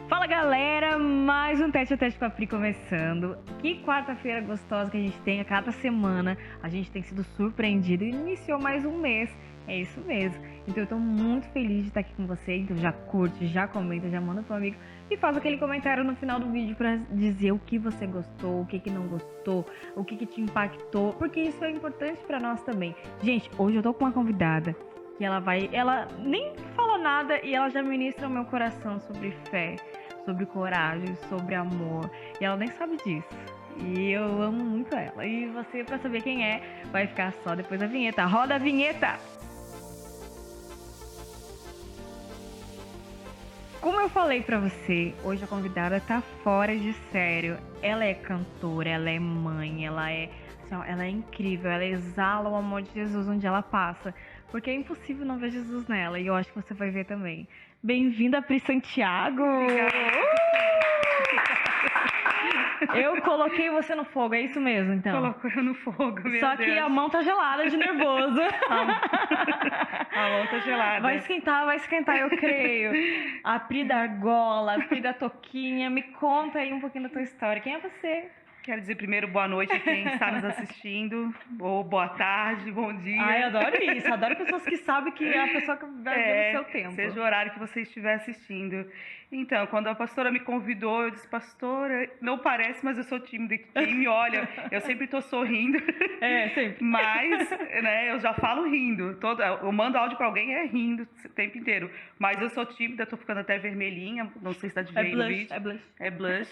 Fala galera, mais um Tete a Tete com a Pri começando. Que quarta-feira gostosa que a gente tem a cada semana. A gente tem sido surpreendido e iniciou mais um mês. É isso mesmo. Então eu tô muito feliz de estar aqui com você. Então já curte, já comenta, já manda pro amigo e faz aquele comentário no final do vídeo pra dizer o que você gostou, o que não gostou, o que te impactou, porque isso é importante pra nós também. Gente, hoje eu tô com uma convidada que ela nem fala nada e ela já ministra o meu coração sobre fé, sobre coragem, sobre amor. E ela nem sabe disso. E eu amo muito ela. E você, pra saber quem é, vai ficar só depois da vinheta. Roda a vinheta! Como eu falei pra você, hoje a convidada tá fora de sério. Ela é cantora, ela é mãe, ela é incrível, ela exala o amor de Jesus onde ela passa. Porque é impossível não ver Jesus nela, e eu acho que você vai ver também. Bem-vinda, Pri Santiago! Eu coloquei você no fogo, é isso mesmo, então? Colocou eu no fogo, meu Só Deus. que a mão tá gelada de nervoso. A mão tá gelada. Vai esquentar, eu creio. A Pri da argola, a Pri da toquinha, me conta aí um pouquinho da tua história. Quem é você? Quero dizer primeiro boa noite a quem está nos assistindo, ou boa tarde, bom dia. Ai, eu adoro isso, adoro pessoas que sabem que é a pessoa que vai ver no seu tempo. Seja o horário que você estiver assistindo. Então, quando a pastora me convidou, eu disse, pastora, não parece, mas eu sou tímida. Quem me olha, eu sempre estou sorrindo. Sempre. Mas, né, eu já falo rindo. Eu mando áudio para alguém, é rindo o tempo inteiro. Mas eu sou tímida, estou ficando até vermelhinha, não sei se está de ver no vídeo. É blush.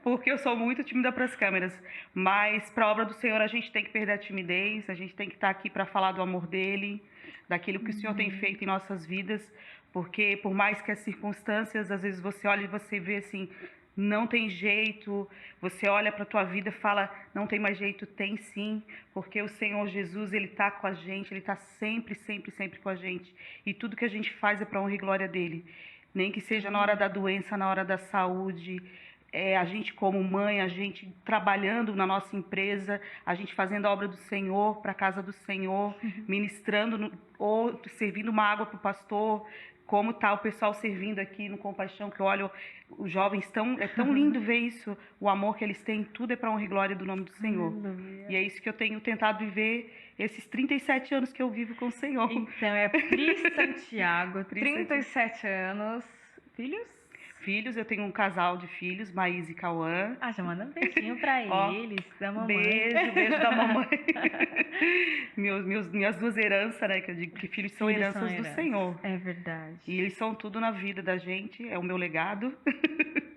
Porque eu sou muito tímida para as câmeras, mas para a obra do Senhor a gente tem que perder a timidez, a gente tem que estar aqui para falar do amor dele, daquilo que o Senhor tem feito em nossas vidas, porque por mais que as circunstâncias, às vezes você olha e você vê assim, não tem jeito, você olha para a tua vida e fala, não tem mais jeito, tem sim, porque o Senhor Jesus, Ele está com a gente, Ele está sempre, sempre, sempre com a gente, e tudo que a gente faz é para honra e glória dele, nem que seja na hora da doença, na hora da saúde, a gente como mãe, a gente trabalhando na nossa empresa, a gente fazendo a obra do Senhor, para a casa do Senhor, ministrando ou servindo uma água para o pastor, como está o pessoal servindo aqui no Compaixão, que eu olho, os jovens, é tão lindo ver isso, o amor que eles têm, tudo é para honra e glória do nome do Senhor. Aleluia. E é isso que eu tenho tentado viver esses 37 anos que eu vivo com o Senhor. Então, é Pri Santiago, 37 anos, Filhos, eu tenho um casal de filhos, Maís e Cauã. Já manda um beijinho pra eles, da mamãe. Beijo da mamãe. Minhas duas heranças, né? Que eu digo que filhos são heranças do Senhor. É verdade. E eles são tudo na vida da gente, é o meu legado.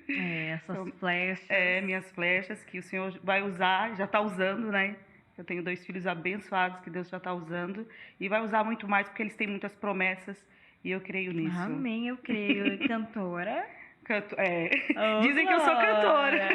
Essas flechas. Minhas flechas que o Senhor vai usar, já está usando, né? Eu tenho 2 filhos abençoados que Deus já está usando. E vai usar muito mais porque eles têm muitas promessas. E eu creio nisso. Amém, eu creio. Cantora. Dizem que eu sou cantora.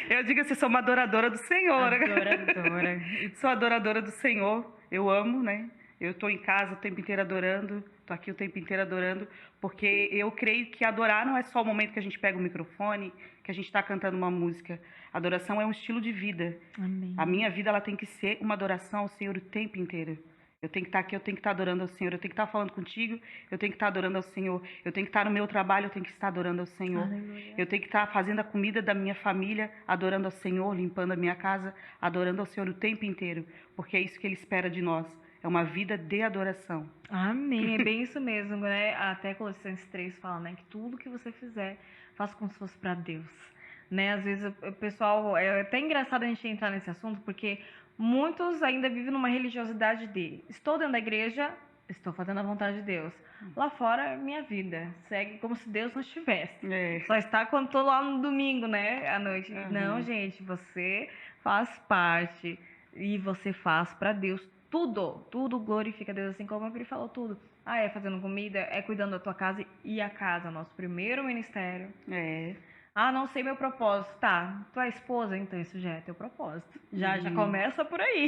Eu digo assim, sou uma adoradora do Senhor. Adoradora. Sou adoradora do Senhor. Eu amo, né? Eu estou em casa o tempo inteiro adorando. Estou aqui o tempo inteiro adorando. Porque eu creio que adorar não é só o momento que a gente pega o microfone, que a gente está cantando uma música. Adoração é um estilo de vida. Amém. A minha vida ela tem que ser uma adoração ao Senhor o tempo inteiro. Eu tenho que estar aqui, eu tenho que estar adorando ao Senhor. Eu tenho que estar falando contigo, eu tenho que estar adorando ao Senhor. Eu tenho que estar no meu trabalho, eu tenho que estar adorando ao Senhor. Aleluia. Eu tenho que estar fazendo a comida da minha família, adorando ao Senhor, limpando a minha casa, adorando ao Senhor o tempo inteiro. Porque é isso que Ele espera de nós. É uma vida de adoração. Amém, é bem isso mesmo, né? Até Colossenses 3 fala, né? Que tudo que você fizer, faça como se fosse para Deus. Né? Às vezes o pessoal, é até engraçado a gente entrar nesse assunto, porque muitos ainda vivem numa religiosidade de estou dentro da igreja, estou fazendo a vontade de Deus. Lá fora é minha vida, segue como se Deus não estivesse. Só está quando estou lá no domingo, né, à noite. Não, gente, você faz parte e você faz para Deus tudo glorifica Deus, assim como a Pri falou, tudo. É fazendo comida, é cuidando da tua casa e a casa, nosso primeiro ministério. Não sei meu propósito. Tá, tua esposa, então isso já é teu propósito. Já começa por aí.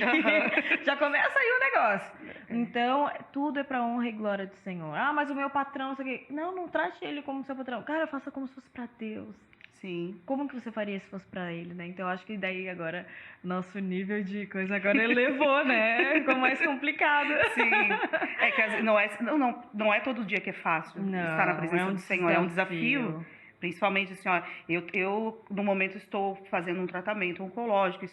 Já começa aí o negócio. Então, tudo é pra honra e glória do Senhor. Mas o meu patrão, não sei o quê. Não trate ele como seu patrão. Cara, faça como se fosse pra Deus. Sim. Como que você faria se fosse pra ele, né? Então, eu acho que daí agora, nosso nível de coisa agora elevou, né? Ficou mais complicado. Sim. Que não é todo dia que é fácil estar na presença do Senhor. É um desafio. Principalmente assim, ó, eu no momento estou fazendo um tratamento oncológico,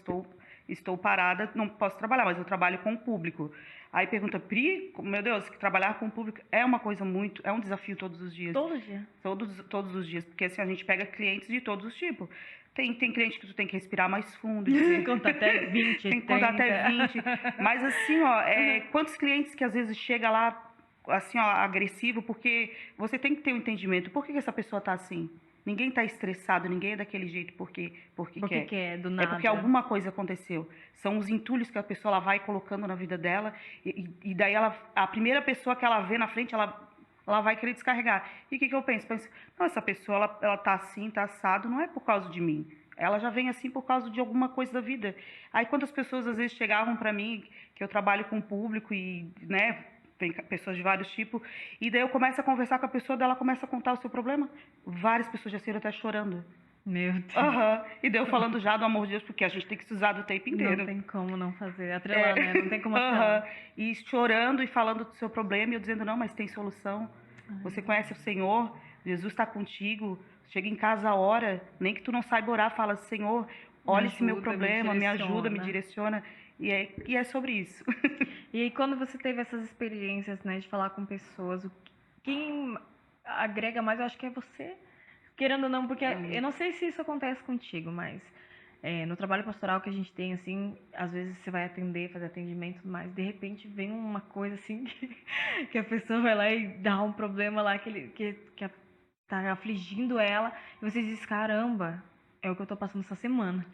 estou parada, não posso trabalhar, mas eu trabalho com o público. Aí pergunta, Pri, meu Deus, que trabalhar com o público é uma coisa muito, é um desafio todos os dias. Todo dia. Todos os dias, porque assim, a gente pega clientes de todos os tipos. Tem cliente que tu tem que respirar mais fundo. Dizer, contar até 20, tem que contar até 20. Mas assim, ó, quantos clientes que às vezes chega lá, assim, ó, agressivo, porque você tem que ter um entendimento. Por que essa pessoa tá assim? Ninguém tá estressado, ninguém é daquele jeito porque quer, do É nada. porque alguma coisa aconteceu. São os entulhos que a pessoa ela vai colocando na vida dela, e daí a primeira pessoa que ela vê na frente, ela vai querer descarregar. E o que eu penso? Não, essa pessoa, ela tá assim, tá assado, não é por causa de mim. Ela já vem assim por causa de alguma coisa da vida. Aí quantas pessoas às vezes chegavam para mim, que eu trabalho com o público e, né, tem pessoas de vários tipos, e daí eu começo a conversar com a pessoa, dela começa a contar o seu problema. Várias pessoas já saíram até chorando. Meu Deus. E daí eu falando já do amor de Deus, porque a gente tem que se usar do tempo inteiro. Não tem como não fazer, atrelar, né? Não tem como atrelar. E chorando e falando do seu problema, e eu dizendo, não, mas tem solução. Você conhece o Senhor, Jesus está contigo, chega em casa a hora, nem que tu não saiba orar, fala, Senhor, olha esse meu problema, me ajuda, me direciona. E é sobre isso. E aí, quando você teve essas experiências, né, de falar com pessoas, quem agrega mais, eu acho que é você. Querendo ou não, porque eu não sei se isso acontece contigo, mas no trabalho pastoral que a gente tem, assim, às vezes você vai atender, fazer atendimento, mas de repente vem uma coisa assim que a pessoa vai lá e dá um problema lá que tá afligindo ela, e você diz, caramba, é o que eu tô passando essa semana.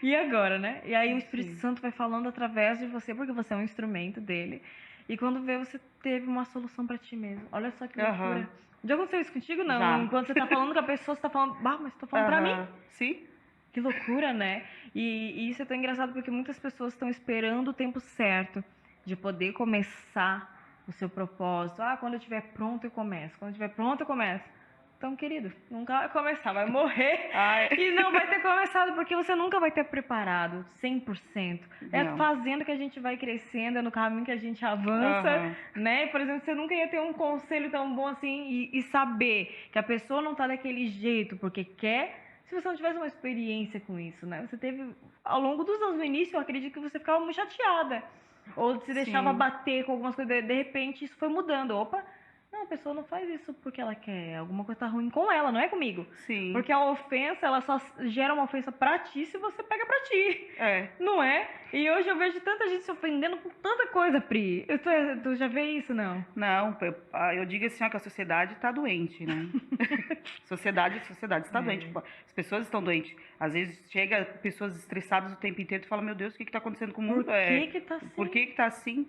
E agora, né? E aí o Espírito Santo vai falando através de você, porque você é um instrumento dele. E quando vê, você teve uma solução pra ti mesmo. Olha só que loucura. Já aconteceu isso contigo? Não. Já. Enquanto você tá falando com a pessoa, você tá falando, mas tô falando pra mim? Sim. Que loucura, né? E isso é tão engraçado porque muitas pessoas estão esperando o tempo certo de poder começar o seu propósito. Quando eu estiver pronto, eu começo. Quando eu estiver pronto, eu começo. Então, querido, nunca vai começar, vai morrer. E não vai ter começado, porque você nunca vai ter preparado 100%. É fazendo que a gente vai crescendo, é no caminho que a gente avança, né? Por exemplo, você nunca ia ter um conselho tão bom assim e saber que a pessoa não tá daquele jeito porque quer, se você não tivesse uma experiência com isso, né? Você teve, ao longo dos anos, no início, eu acredito que você ficava muito chateada. Ou se deixava bater com algumas coisas, de repente isso foi mudando. Opa! Não, a pessoa não faz isso porque ela quer. Alguma coisa tá ruim com ela, não é comigo. Sim. Porque a ofensa, ela só gera uma ofensa pra ti se você pega pra ti. Não é? E hoje eu vejo tanta gente se ofendendo por tanta coisa, Pri. Tu já vê isso, não? Não, eu digo assim, que a sociedade tá doente, né? sociedade está doente. As pessoas estão doentes. Às vezes chega pessoas estressadas o tempo inteiro e fala, meu Deus, o que tá acontecendo com o mundo? Por que tá assim? Por que tá assim?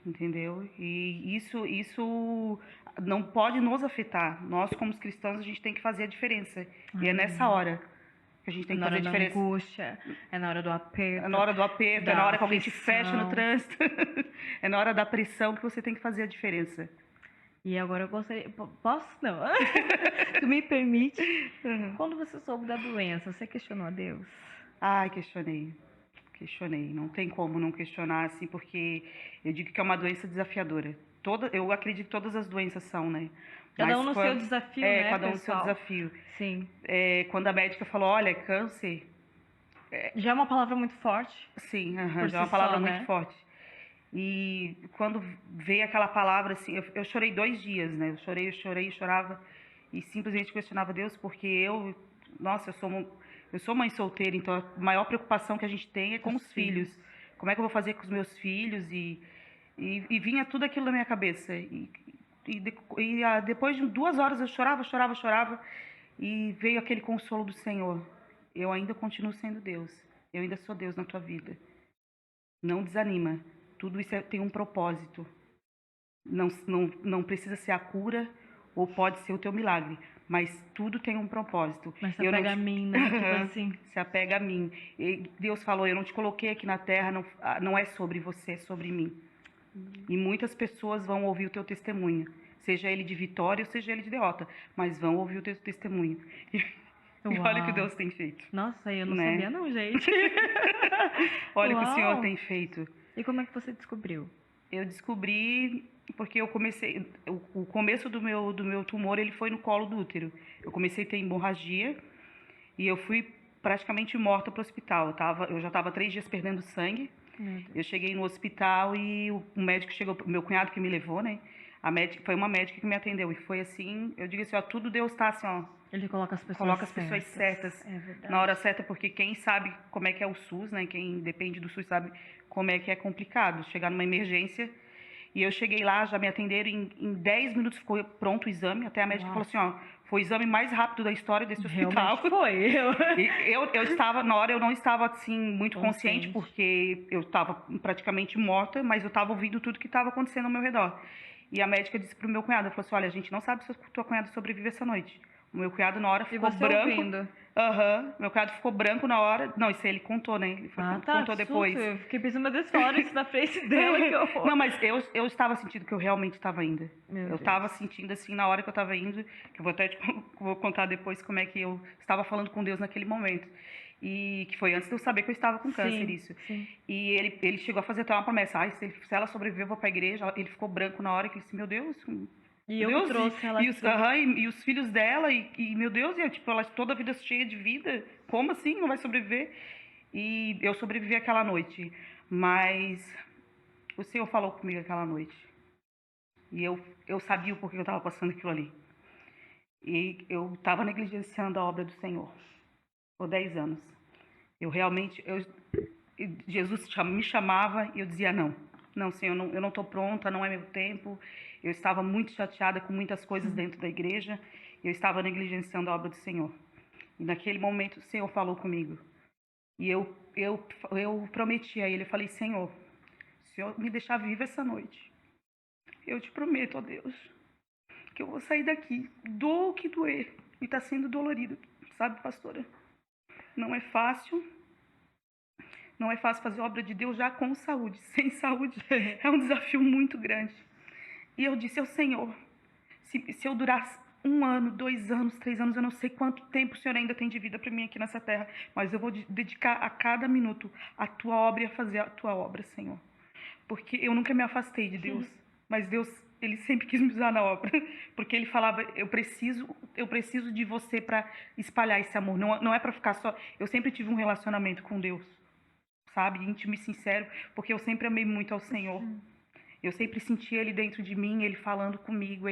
Entendeu? E isso não pode nos afetar. Nós, como cristãos, a gente tem que fazer a diferença. E é nessa hora que a gente tem que fazer a diferença. É na hora da angústia, é na hora do aperto. É na hora do aperto, é na hora que alguém te fecha no trânsito. É na hora da pressão que você tem que fazer a diferença. E agora eu gostaria... Posso? Não. Tu me permite? Quando você soube da doença, você questionou a Deus? Questionei. Não tem como não questionar, assim, porque eu digo que é uma doença desafiadora. Eu acredito que todas as doenças são, né? Cada um no seu desafio, né, cada um no seu desafio. Sim. Quando a médica falou, olha, câncer... Já é uma palavra muito forte. Sim, já é uma palavra muito forte. E quando veio aquela palavra, assim, eu chorei 2 dias, né? Eu chorei, chorava. E simplesmente questionava Deus, porque eu sou mãe solteira, então a maior preocupação que a gente tem é com os filhos. Como é que eu vou fazer com os meus filhos? E vinha tudo aquilo na minha cabeça. Depois de 2 horas eu chorava. E veio aquele consolo do Senhor. Eu ainda continuo sendo Deus. Eu ainda sou Deus na tua vida. Não desanima. Tudo isso tem um propósito. Não precisa ser a cura ou pode ser o teu milagre. Mas tudo tem um propósito. Mas se apega a mim, né? Tipo assim. Se apega a mim. E Deus falou, eu não te coloquei aqui na terra, não é sobre você, é sobre mim. E muitas pessoas vão ouvir o teu testemunho. Seja ele de vitória ou seja ele de derrota. Mas vão ouvir o teu testemunho. E olha o que Deus tem feito. Nossa, eu não sabia não, gente. Olha o que o Senhor tem feito. E como é que você descobriu? Eu descobri porque eu comecei, o começo do meu tumor, ele foi no colo do útero. Eu comecei a ter hemorragia e eu fui praticamente morta pro hospital. Eu já estava 3 dias perdendo sangue. Eu cheguei no hospital e o médico chegou, o meu cunhado que me levou, né? Foi uma médica que me atendeu e foi assim, eu digo assim, ó, tudo Deus tá assim, ó. Ele coloca as pessoas certas É verdade. na hora certa, porque quem sabe como é que é o SUS, né? Quem depende do SUS sabe como é que é complicado chegar numa emergência. E eu cheguei lá, já me atenderam, em 10 minutos ficou pronto o exame. Até a médica falou assim, ó, foi o exame mais rápido da história desse hospital. Realmente foi. E eu estava, na hora eu não estava assim muito consciente, porque eu estava praticamente morta, mas eu estava ouvindo tudo que estava acontecendo ao meu redor. E a médica disse pro meu cunhado, ela falou assim, olha, a gente não sabe se a tua cunhada sobrevive essa noite. O meu cunhado na hora ficou branco. Ouvindo? Meu cunhado ficou branco na hora. Não, isso aí ele contou, né? Ele contou depois. Eu fiquei pensando, meu Deus, falaram isso na frente dela, que horror. Não, mas eu estava sentindo que eu realmente estava indo. Eu estava sentindo assim, na hora que eu estava indo, que eu vou até vou contar depois como é que eu estava falando com Deus naquele momento. E que foi antes de eu saber que eu estava com câncer, isso. Sim. E ele chegou a fazer até uma promessa. Se ela sobreviver, eu vou para a igreja. Ele ficou branco na hora, que ele disse, meu Deus... E eu trouxe ela e os filhos dela, e meu Deus, tipo, ela toda a vida cheia de vida, como assim não vai sobreviver? E eu sobrevivi aquela noite, mas o Senhor falou comigo aquela noite, e eu sabia o porquê eu estava passando aquilo ali, e eu estava negligenciando a obra do Senhor por 10 anos. Eu realmente, Jesus me chamava e eu dizia não, Senhor, eu não estou pronta, não é meu tempo. Eu estava muito chateada com muitas coisas dentro da igreja. Eu estava negligenciando a obra do Senhor. E naquele momento o Senhor falou comigo. E eu prometi a Ele, eu falei, Senhor, se o Senhor me deixar viva essa noite, eu te prometo, ó Deus, que eu vou sair daqui, doa o que doer. E está sendo dolorido, sabe, pastora? Não é fácil. Não é fácil fazer obra de Deus já com saúde. Sem saúde é um desafio muito grande. E eu disse ao Senhor, se eu durar 1 ano, 2 anos, 3 anos, eu não sei quanto tempo o Senhor ainda tem de vida para mim aqui nessa terra, mas eu vou dedicar a cada minuto a tua obra e a fazer a tua obra, Senhor. Porque eu nunca me afastei de Deus, mas Deus, Ele sempre quis me usar na obra, porque Ele falava, eu preciso de você para espalhar esse amor, não é para ficar só. Eu sempre tive um relacionamento com Deus, sabe, íntimo e sincero, porque eu sempre amei muito ao Senhor. Eu sempre senti Ele dentro de mim, Ele falando comigo.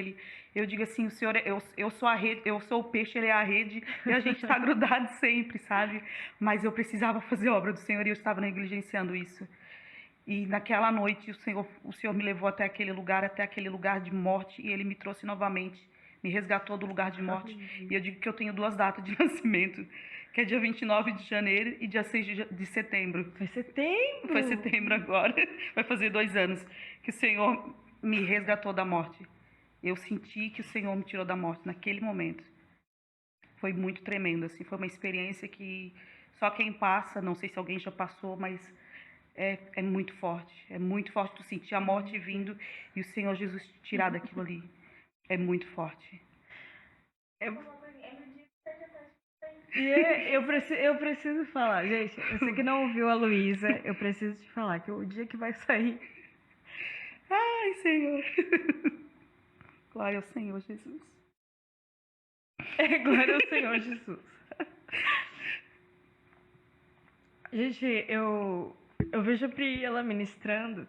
Eu digo assim, o Senhor, eu sou a rede, eu sou o peixe, Ele é a rede, e a gente está grudado sempre, sabe? Mas eu precisava fazer a obra do Senhor e eu estava negligenciando isso. E naquela noite o Senhor me levou até aquele lugar de morte, e Ele me trouxe novamente, me resgatou do lugar de morte. E eu digo que eu tenho 2 datas de nascimento, que é dia 29 de janeiro e dia 6 de setembro. Foi setembro? Foi setembro agora, vai fazer 2 anos que o Senhor me resgatou da morte. Eu senti que o Senhor me tirou da morte naquele momento. Foi muito tremendo, assim, foi uma experiência que só quem passa, não sei se alguém já passou, mas é muito forte. É muito forte tu sentir a morte vindo e o Senhor Jesus te tirar daquilo ali. É muito forte. Eu preciso falar, gente, você que não ouviu a Luísa, eu preciso te falar que o dia que vai sair... Ai, Senhor. Glória ao Senhor Jesus. Glória ao Senhor Jesus. Gente, eu vejo a Pri, ela ministrando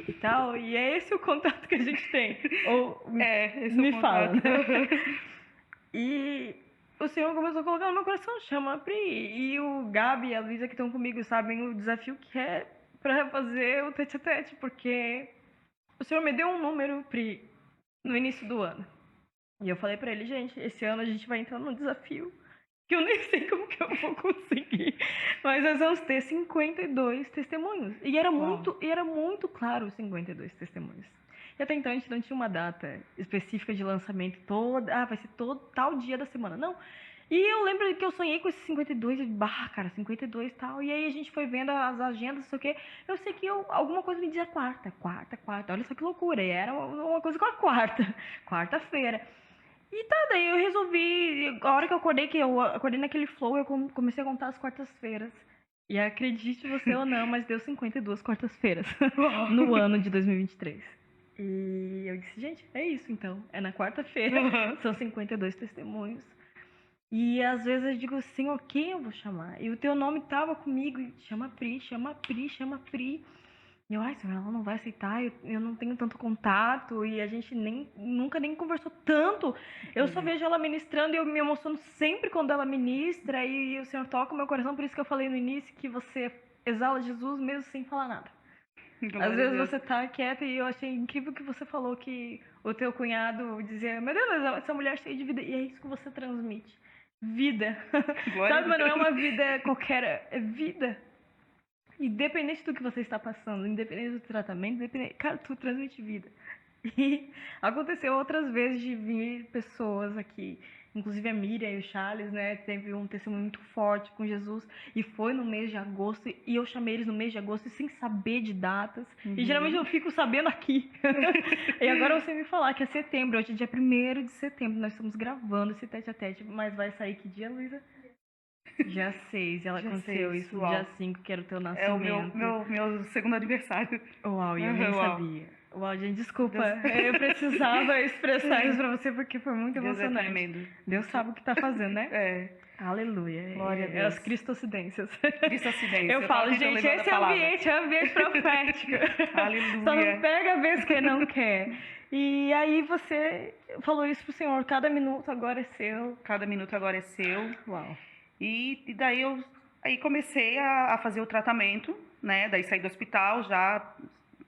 e tal, e é esse o contato que a gente tem. Ou esse me é o fala, contato. né? E o Senhor começou a colocar no meu coração, chama a Pri. E o Gabi e a Luísa que estão comigo sabem o desafio que é para fazer o tete-a-tete, porque o Senhor me deu um número, Pri, no início do ano. E eu falei pra ele, gente, esse ano a gente vai entrar num desafio que eu nem sei como que eu vou conseguir. Mas nós vamos ter 52 testemunhos. E era muito claro os 52 testemunhos. E até então a gente não tinha uma data específica de lançamento vai ser todo tal dia da semana. Não. E eu lembro que eu sonhei com esses 52, cara, 52 e tal. E aí a gente foi vendo as agendas, não sei o quê. Eu sei que alguma coisa me dizia quarta. Olha só que loucura. E era uma coisa com a quarta-feira. E tá, daí eu resolvi, a hora que eu acordei naquele flow, eu comecei a contar as quartas-feiras. E acredite você ou não, mas deu 52 quartas-feiras no ano de 2023. E eu disse, gente, é isso então. É na quarta-feira, são 52 testemunhos. E às vezes eu digo, Senhor, quem eu vou chamar? E o teu nome estava comigo, e chama Pri, chama Pri, chama Pri. E eu, ai, Senhor, ela não vai aceitar, eu não tenho tanto contato, e a gente nunca nem conversou tanto. Eu só vejo ela ministrando e eu me emociono sempre quando ela ministra, e o Senhor toca o meu coração, por isso que eu falei no início que você exala Jesus mesmo sem falar nada. Às vezes você tá quieta, e eu achei incrível que você falou que o teu cunhado dizia, meu Deus, essa mulher cheia de vida, e é isso que você transmite. Vida. Sabe, mas não é uma vida qualquer, é vida. Independente do que você está passando, independente do tratamento, cara, tu transmite vida. E aconteceu outras vezes de vir pessoas aqui, inclusive a Miriam e o Charles, né, teve um testemunho muito forte com Jesus, e foi no mês de agosto, e eu chamei eles no mês de agosto sem saber de datas, e geralmente eu fico sabendo aqui. E agora você me falar que é setembro, hoje é dia 1º de setembro, nós estamos gravando esse tete-a-tete, mas vai sair que dia, Luísa? Dia 6, ela aconteceu isso no dia 5, que era o teu nascimento. É o meu segundo aniversário. Uau, e eu nem sabia. Uau, gente, desculpa. Eu precisava expressar isso pra você porque foi muito emocionante. Deus é tremendo. Deus sabe o que tá fazendo, né? É. Aleluia. Glória a Deus. É as cristocidências. Cristocidência. Eu falo, gente, esse é o ambiente profético. Aleluia. Só não pega a vez que não quer. E aí você falou isso pro Senhor, cada minuto agora é seu. Cada minuto agora é seu. Uau. E daí eu comecei a fazer o tratamento, né? Daí saí do hospital já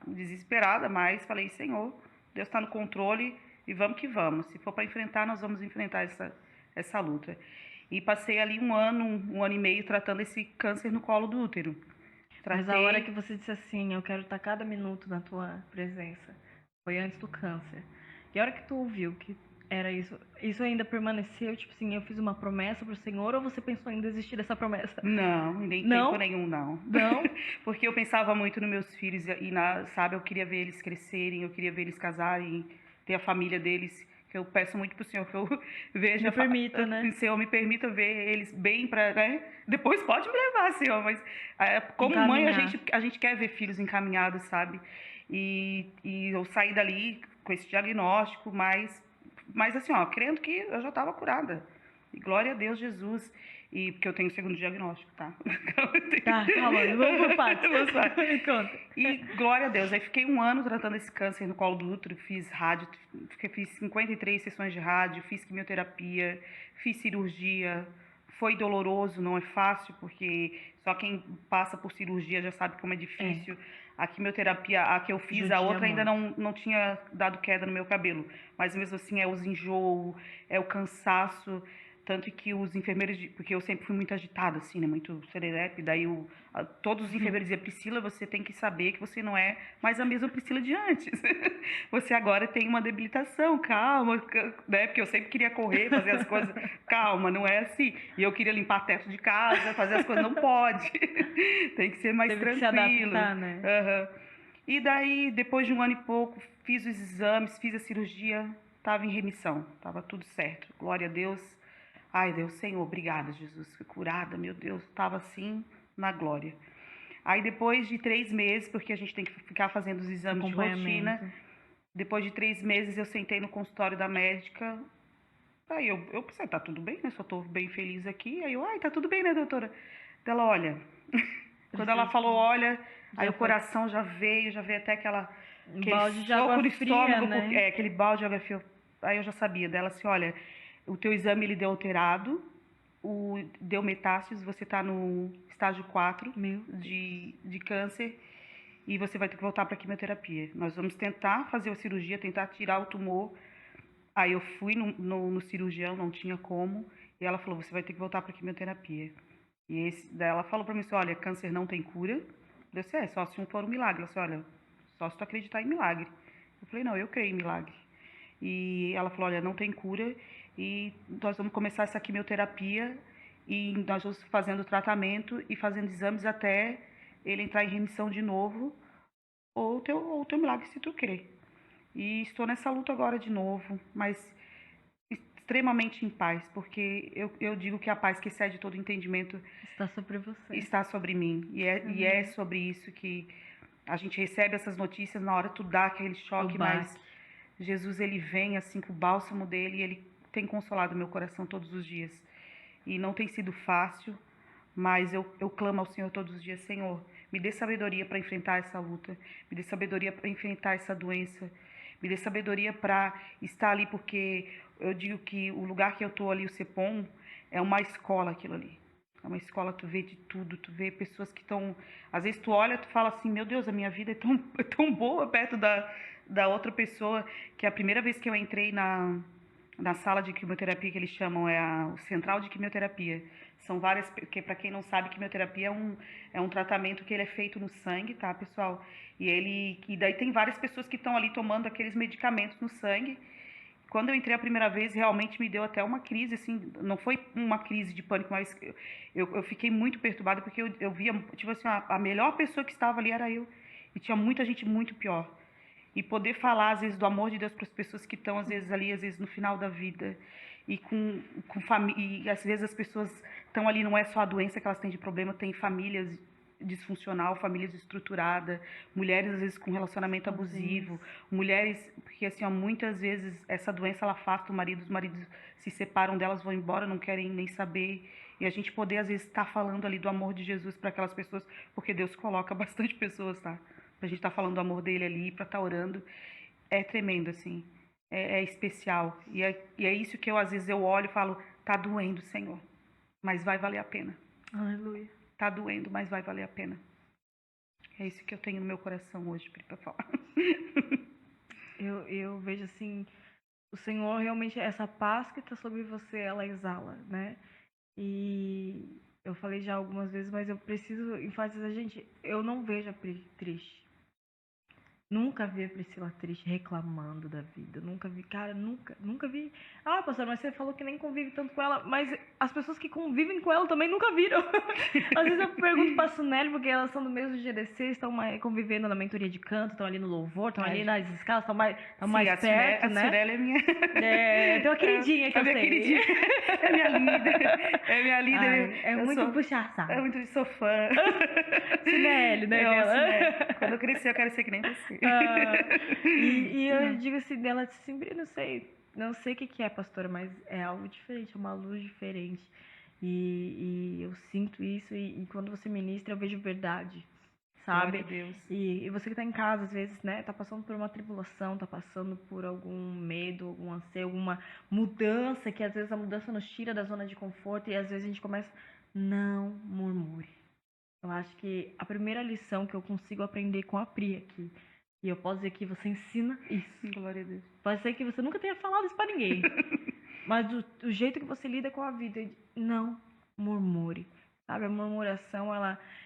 desesperada, mas falei, Senhor, Deus está no controle e vamos que vamos. Se for para enfrentar, nós vamos enfrentar essa luta. E passei ali um ano e meio tratando esse câncer no colo do útero. Mas a hora que você disse assim, eu quero estar cada minuto na tua presença, foi antes do câncer. E a hora que tu ouviu que era isso ainda permaneceu, tipo assim, eu fiz uma promessa pro Senhor, ou você pensou em desistir dessa promessa? Não, em tempo nenhum, não. Não? Porque eu pensava muito nos meus filhos e, sabe, eu queria ver eles crescerem, eu queria ver eles casarem, ter a família deles, que eu peço muito pro Senhor que eu veja... Me permita, né? Senhor, me permita ver eles bem para, né? Depois pode me levar, Senhor, mas como mãe a gente quer ver filhos encaminhados, sabe? E eu saí dali com esse diagnóstico, mas assim, ó, crendo que eu já estava curada. E glória a Deus, Jesus. E porque eu tenho o segundo diagnóstico, tá? Tá, calma, vamos por partes. Me conta. E glória a Deus. Aí fiquei um ano tratando esse câncer no colo do útero, fiz rádio, fiz 53 sessões de rádio, fiz quimioterapia, fiz cirurgia. Foi doloroso, não é fácil, porque só quem passa por cirurgia já sabe como é difícil. A quimioterapia, a que eu fiz, a outra ainda não tinha dado queda no meu cabelo. Mas mesmo assim é os enjoo, é o cansaço. Tanto que os enfermeiros, porque eu sempre fui muito agitada, assim, né? Muito serelepe. Daí todos os enfermeiros diziam, Priscila, você tem que saber que você não é mais a mesma Priscila de antes. Você agora tem uma debilitação, calma, né? Porque eu sempre queria correr, fazer as coisas. Calma, não é assim. E eu queria limpar teto de casa, fazer as coisas, não pode. Tem que ser mais tranquilo. Que se adaptar, né? E daí, depois de um ano e pouco, fiz os exames, fiz a cirurgia, estava em remissão, estava tudo certo. Glória a Deus. Ai, Deus, Senhor, obrigada, Jesus, fui curada, meu Deus, estava assim, na glória. Aí, depois de 3 meses, porque a gente tem que ficar fazendo os exames de rotina, depois de 3 meses eu sentei no consultório da médica, aí eu pensei, tá tudo bem, né, só tô bem feliz aqui, aí eu, tá tudo bem, né, doutora? Ela, olha, quando ela falou, olha, aí o coração já veio até aquele balde de água fria, estômago, né? Aquele balde de água fria, aí eu já sabia dela, assim, olha... O teu exame ele deu alterado, deu metástase, você está no estágio 4 de câncer e você vai ter que voltar para a quimioterapia. Nós vamos tentar fazer a cirurgia, tentar tirar o tumor. Aí eu fui no cirurgião, não tinha como, e ela falou, você vai ter que voltar para a quimioterapia. E daí ela falou para mim assim, olha, câncer não tem cura. Eu disse, só se for um milagre. Ela disse, olha, só se tu acreditar em milagre. Eu falei, não, eu creio em milagre. E ela falou, olha, não tem cura e nós vamos começar essa quimioterapia e nós vamos fazendo tratamento e fazendo exames até ele entrar em remissão de novo ou o teu milagre se tu crer. E estou nessa luta agora de novo, mas extremamente em paz, porque eu digo que a paz que excede todo entendimento está sobre você. Está sobre mim. E é sobre isso que a gente recebe essas notícias, na hora tu dá aquele choque, mas Jesus, ele vem assim com o bálsamo dele e ele tem consolado meu coração todos os dias. E não tem sido fácil, mas eu clamo ao Senhor todos os dias: Senhor, me dê sabedoria para enfrentar essa luta, me dê sabedoria para enfrentar essa doença, me dê sabedoria para estar ali, porque eu digo que o lugar que eu estou ali, o CEPOM, é uma escola aquilo ali. É uma escola, tu vê de tudo, tu vê pessoas que estão... Às vezes tu olha, tu fala assim, meu Deus, a minha vida é tão boa perto da outra pessoa, que a primeira vez que eu entrei na sala de quimioterapia, que eles chamam, é o central de quimioterapia. São várias, porque para quem não sabe, quimioterapia é um tratamento que ele é feito no sangue, tá, pessoal? E daí tem várias pessoas que estão ali tomando aqueles medicamentos no sangue. Quando eu entrei a primeira vez, realmente me deu até uma crise, assim, não foi uma crise de pânico, mas eu fiquei muito perturbada, porque eu via, tipo assim, a melhor pessoa que estava ali era eu, e tinha muita gente muito pior. E poder falar, às vezes, do amor de Deus para as pessoas que estão, às vezes, ali, às vezes, no final da vida, e com família, e às vezes as pessoas estão ali, não é só a doença que elas têm de problema, tem famílias disfuncional, famílias estruturadas, mulheres às vezes com relacionamento abusivo, mulheres, porque assim, ó, muitas vezes essa doença ela afasta o marido, os maridos se separam delas, vão embora, não querem nem saber, e a gente poder às vezes estar falando ali do amor de Jesus para aquelas pessoas, porque Deus coloca bastante pessoas, tá? Pra gente estar falando do amor dele ali, para estar orando, é tremendo, assim, é especial, e é isso que eu às vezes eu olho e falo, tá doendo, Senhor, mas vai valer a pena. Aleluia. Tá doendo, mas vai valer a pena. É isso que eu tenho no meu coração hoje, para falar. Eu vejo assim, o Senhor realmente, essa paz que está sobre você, ela exala, né? E eu falei já algumas vezes, mas eu preciso enfatizar, gente, eu não vejo a Pri triste. Nunca vi a Priscila triste reclamando da vida. Nunca vi, cara, nunca vi. Ah, pastor, mas você falou que nem convive tanto com ela. Mas as pessoas que convivem com ela também nunca viram. Às vezes eu pergunto pra Suneli, porque elas são do mesmo GDC, estão convivendo na mentoria de canto, estão ali no louvor, estão ali nas escalas, estão mais perto, né? A Suneli é minha... tem uma queridinha que eu sei. Queridinha. É minha líder. É minha líder. É muito puxar-saco. É muito, sou fã. Suneli, né? Quando eu crescer, eu quero ser que nem você. E eu digo assim dela, sempre não sei o que é, pastora, mas é algo diferente, é uma luz diferente. E eu sinto isso, e quando você ministra, eu vejo verdade, sabe? Deus. E você que tá em casa, às vezes, né, tá passando por uma tribulação, tá passando por algum medo, algum anseio, alguma mudança, que às vezes a mudança nos tira da zona de conforto, e às vezes a gente começa, não murmure. Eu acho que a primeira lição que eu consigo aprender com a Pri aqui, e eu posso dizer que você ensina isso. Glória a Deus. Pode ser que você nunca tenha falado isso pra ninguém. Mas do jeito que você lida com a vida, não murmure. Sabe, a murmuração,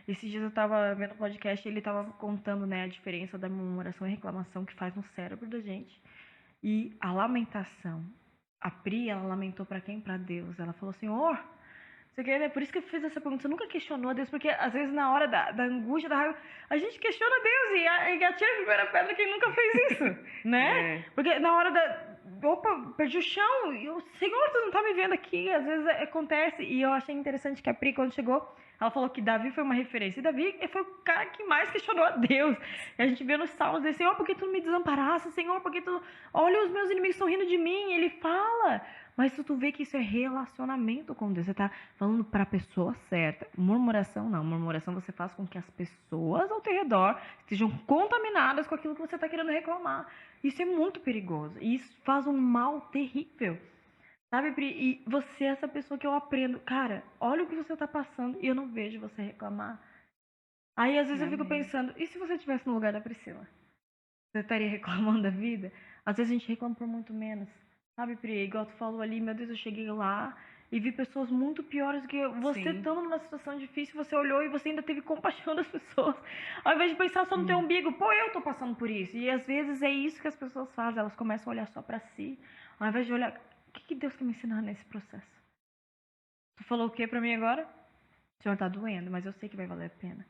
esses dias eu tava vendo um podcast e ele tava contando, né, a diferença da murmuração e reclamação que faz no cérebro da gente. E a lamentação. A Pri, ela lamentou pra quem? Pra Deus. Ela falou, Senhor... Por isso que eu fiz essa pergunta. Você nunca questionou a Deus? Porque às vezes na hora da angústia, da raiva, a gente questiona a Deus e atira a primeira pedra quem nunca fez isso, né? Porque na hora opa, perdi o chão, e o Senhor, tu não tá me vendo aqui, às vezes acontece. E eu achei interessante que a Pri, quando chegou, ela falou que Davi foi uma referência. E Davi foi o cara que mais questionou a Deus. E a gente vê nos salmos dele, Senhor, por que tu me desamparaste? Senhor, por que tu... Olha, os meus inimigos estão rindo de mim. E ele fala... Mas tu vê que isso é relacionamento com Deus. Você tá falando para a pessoa certa. Murmuração não. Murmuração você faz com que as pessoas ao teu redor estejam contaminadas com aquilo que você está querendo reclamar. Isso é muito perigoso. E isso faz um mal terrível. Sabe, Pri? E você é essa pessoa que eu aprendo. Cara, olha o que você tá passando e eu não vejo você reclamar. Aí às vezes eu fico pensando, e se você estivesse no lugar da Priscila? Você estaria reclamando da vida? Às vezes a gente reclama por muito menos. Sabe, Pri, igual tu falou ali, meu Deus, eu cheguei lá e vi pessoas muito piores que você estando numa situação difícil, você olhou e você ainda teve compaixão das pessoas. Ao invés de pensar só no teu umbigo, pô, eu tô passando por isso. E às vezes é isso que as pessoas fazem, elas começam a olhar só pra si, ao invés de olhar, o que Deus quer me ensinar nesse processo? Tu falou o que pra mim agora? O Senhor tá doendo, mas eu sei que vai valer a pena.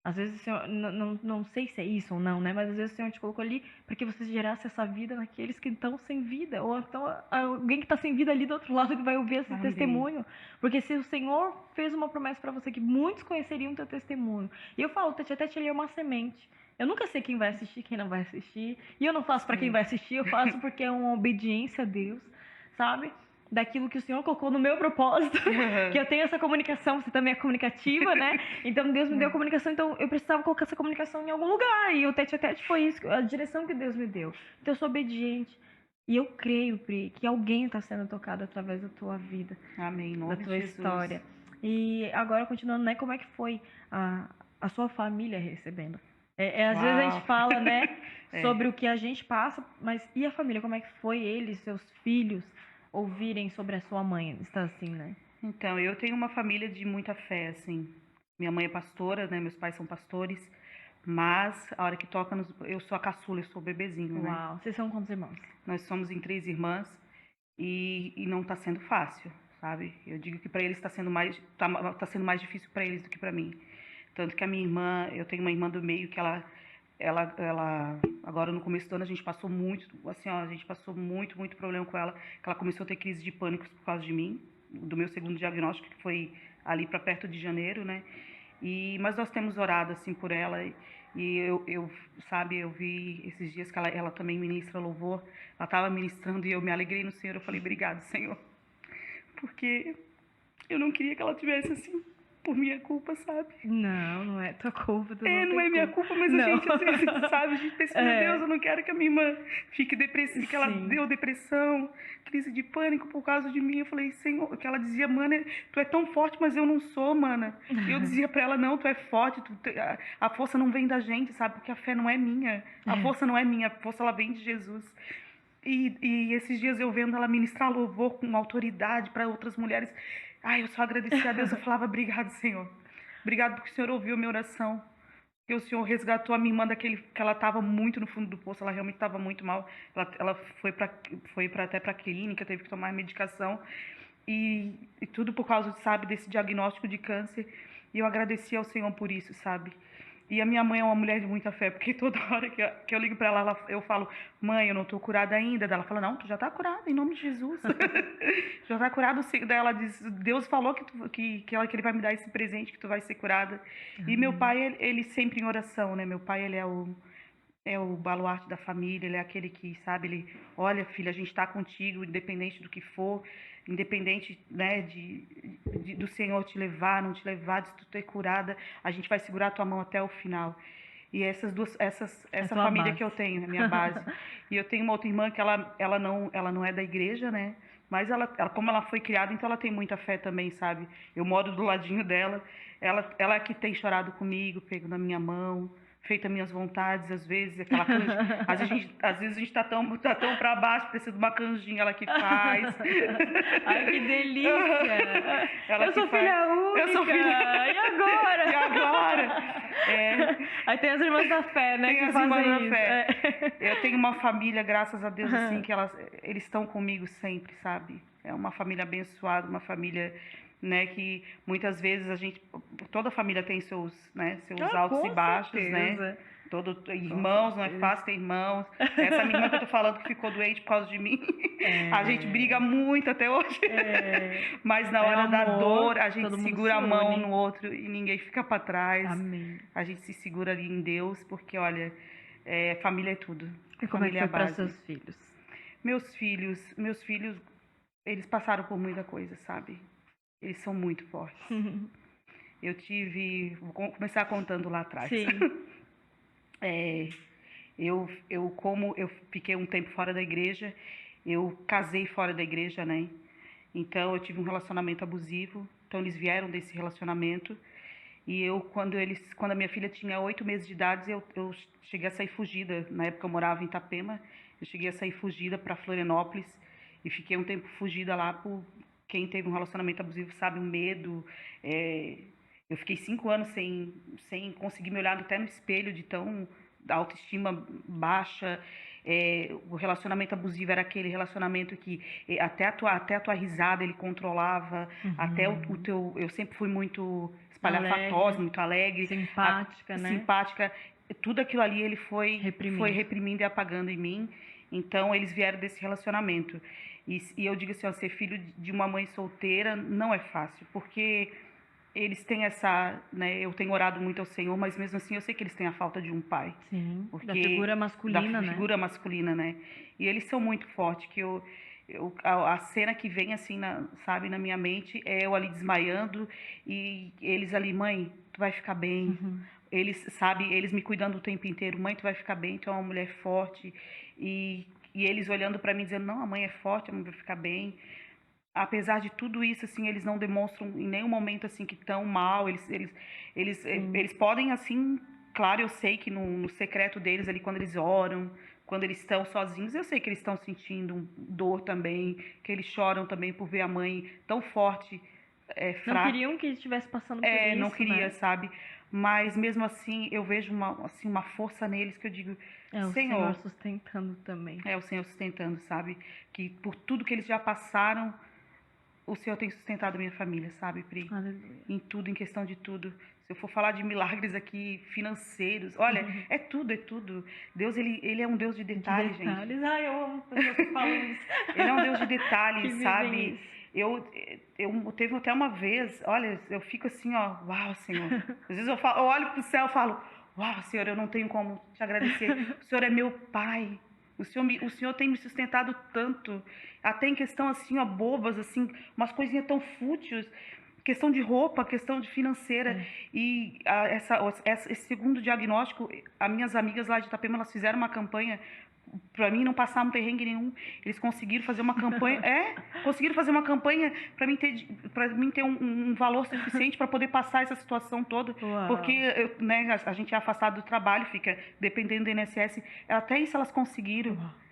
Às vezes o Senhor, não sei se é isso ou não, né? Mas às vezes o Senhor te colocou ali para que você gerasse essa vida naqueles que estão sem vida. Ou então alguém que está sem vida ali do outro lado que vai ouvir esse testemunho. Porque se o Senhor fez uma promessa para você que muitos conheceriam o teu testemunho. E eu falo, o Tete é uma semente. Eu nunca sei quem vai assistir, quem não vai assistir. E eu não faço para quem vai assistir, eu faço porque é uma obediência a Deus, sabe? Daquilo que o Senhor colocou no meu propósito, que eu tenho essa comunicação, você também é comunicativa, né? Então Deus me deu comunicação, então eu precisava colocar essa comunicação em algum lugar. E o tete-a-tete foi isso, a direção que Deus me deu. Então eu sou obediente. E eu creio, Pri, que alguém está sendo tocado através da tua vida. Amém, em nome da tua de Jesus. história. E agora, continuando, né? Como é que foi a sua família recebendo? Às vezes a gente fala, né, sobre o que a gente passa, mas e a família? Como é que foi eles, seus filhos, ouvirem sobre a sua mãe? Está assim, né? Então, eu tenho uma família de muita fé, assim. Minha mãe é pastora, né? Meus pais são pastores. Mas, a hora que toca, eu sou a caçula, eu sou o bebezinho, né? Uau, vocês são quantos irmãos? Nós somos em 3 irmãs e não tá sendo fácil, sabe? Eu digo que para eles tá sendo mais difícil para eles do que para mim. Tanto que a minha irmã, eu tenho uma irmã do meio que ela agora no começo do ano a gente passou muito, assim, ó, a gente passou muito problema com ela, que ela começou a ter crise de pânico por causa de mim, do meu segundo diagnóstico, que foi ali para perto de janeiro, né? Mas nós temos orado assim por ela e sabe, eu vi esses dias que ela também ministra louvor, ela estava ministrando e eu me alegrei no Senhor, eu falei, obrigado, Senhor, porque eu não queria que ela tivesse assim, por minha culpa, sabe? Não é tua culpa. Não é minha culpa, mas a gente às vezes, sabe, a gente pensa, meu Deus, eu não quero que a minha irmã fique depressiva, que ela deu depressão, crise de pânico por causa de mim. Eu falei, Senhor, que ela dizia, mana, tu é tão forte, mas eu não sou, mana. E eu dizia pra ela, não, tu é forte, a força não vem da gente, sabe, porque a fé não é minha, a força não é minha, a força ela vem de Jesus. E esses dias eu vendo ela ministrar louvor com autoridade para outras mulheres, eu só agradecia a Deus, eu falava, obrigado, Senhor. Obrigado porque o Senhor ouviu a minha oração. Que o Senhor resgatou a minha irmã daquele que ela estava muito no fundo do poço, ela realmente estava muito mal. Ela foi até para a clínica, teve que tomar medicação. E tudo por causa, sabe, desse diagnóstico de câncer. E eu agradeci ao Senhor por isso, sabe? E a minha mãe é uma mulher de muita fé, porque toda hora que eu ligo para ela, eu falo, mãe, eu não estou curada ainda. Ela fala, não, tu já está curada, em nome de Jesus. Já está curada. Daí ela diz, Deus falou que ele vai me dar esse presente, que tu vai ser curada. E meu pai, ele sempre em oração, né? Meu pai, ele é o baluarte da família, ele é aquele que, sabe, ele, olha, filha, a gente está contigo, independente do que for, independente, né, do Senhor te levar, não te levar, de tu ter curada, a gente vai segurar a tua mão até o final. E essa família base. Que eu tenho, é a minha base. E eu tenho uma outra irmã que ela não é da igreja, né? Mas como ela foi criada, então ela tem muita fé também, sabe? Eu moro do ladinho dela, ela é que tem chorado comigo, pego na minha mão, feito as minhas vontades, às vezes, aquela canja. Às vezes a gente tá tão para baixo, precisa de uma canjinha, ela que faz. Ai, que delícia! Eu sou filha única! Eu sou filha... E agora? E agora? Aí tem as irmãs da fé, né? Tem as irmãs da fé. Eu tenho uma família, graças a Deus, assim, que eles estão comigo sempre, sabe? É uma família abençoada, uma família... né, que muitas vezes toda família tem seus altos e baixos, certeza. Né? Irmãos, não é fácil ter irmãos. Essa minha irmã que eu tô falando que ficou doente por causa de mim. A gente briga muito até hoje. Mas na hora da dor, a gente segura a mão um no outro e ninguém fica para trás. Amém. A gente se segura ali em Deus, porque olha, família é tudo. E como é que foi para seus filhos? Meus filhos, eles passaram por muita coisa, sabe? Eles são muito fortes. Vou começar contando lá atrás. Sim. Como eu fiquei um tempo fora da igreja, eu casei fora da igreja, né? Então eu tive um relacionamento abusivo. Então eles vieram desse relacionamento. E quando a minha filha tinha 8 meses de idade, eu cheguei a sair fugida. Na época eu morava em Itapema. Eu cheguei a sair fugida para Florianópolis e fiquei um tempo fugida lá por... Quem teve um relacionamento abusivo sabe o medo. Eu fiquei 5 anos sem conseguir me olhar até no espelho, de tão autoestima baixa. O relacionamento abusivo era aquele relacionamento que até a tua risada ele controlava, até o teu... Eu sempre fui muito espalhafatosa, muito alegre. Simpática, né? Simpática. Tudo aquilo ali ele foi reprimindo e apagando em mim. Então, eles vieram desse relacionamento. E eu digo assim, ser filho de uma mãe solteira não é fácil, porque eles têm essa, né, eu tenho orado muito ao Senhor, mas mesmo assim eu sei que eles têm a falta de um pai. Sim, Porque da figura masculina, da figura masculina, né? E eles são muito fortes, que a cena que vem assim, sabe, na minha mente é eu ali desmaiando e eles ali, mãe, tu vai ficar bem. Eles, sabe, eles me cuidando o tempo inteiro, mãe, tu vai ficar bem, tu é uma mulher forte. E eles olhando para mim dizendo, não, a mãe é forte, a mãe vai ficar bem. Apesar de tudo isso, assim, eles não demonstram em nenhum momento, assim, que estão mal. Eles podem, assim, claro, eu sei que no secreto deles ali, quando eles oram, quando eles estão sozinhos, eu sei que eles estão sentindo dor também, que eles choram também por ver a mãe tão forte, Não fraca. queriam que estivesse passando por isso, Não queria, né? sabe? Mas mesmo assim, eu vejo uma força neles que eu digo, É o Senhor Senhor, sustentando também. é o Senhor sustentando, sabe? Que por tudo que eles já passaram, o Senhor tem sustentado a minha família, sabe, Pri? Aleluia. Em tudo, em questão de tudo. Se eu for falar de milagres aqui financeiros, olha, é tudo, é tudo. Deus, ele é um Deus de detalhes, gente. Ai, eu amo pessoas que falam isso. Ele é um Deus de Que detalhes, vivem sabe? isso. Eu teve até uma vez, olha, eu fico assim, ó, uau, Senhor. Às vezes eu olho pro céu e falo, uau, Senhor, eu não tenho como te agradecer. O Senhor é meu Pai. O Senhor tem me sustentado tanto. Até em questão assim, ó, bobas, assim, umas coisinhas tão fúteis. Questão de roupa, questão de financeira. E esse segundo diagnóstico, as minhas amigas lá de Itapema, elas fizeram uma campanha para mim não passar um perrengue nenhum. Eles conseguiram fazer uma campanha, conseguiram fazer uma campanha para mim ter um valor suficiente para poder passar essa situação toda, Uau. porque né, a gente é afastado do trabalho, fica dependendo do INSS, até isso elas conseguiram. Uau.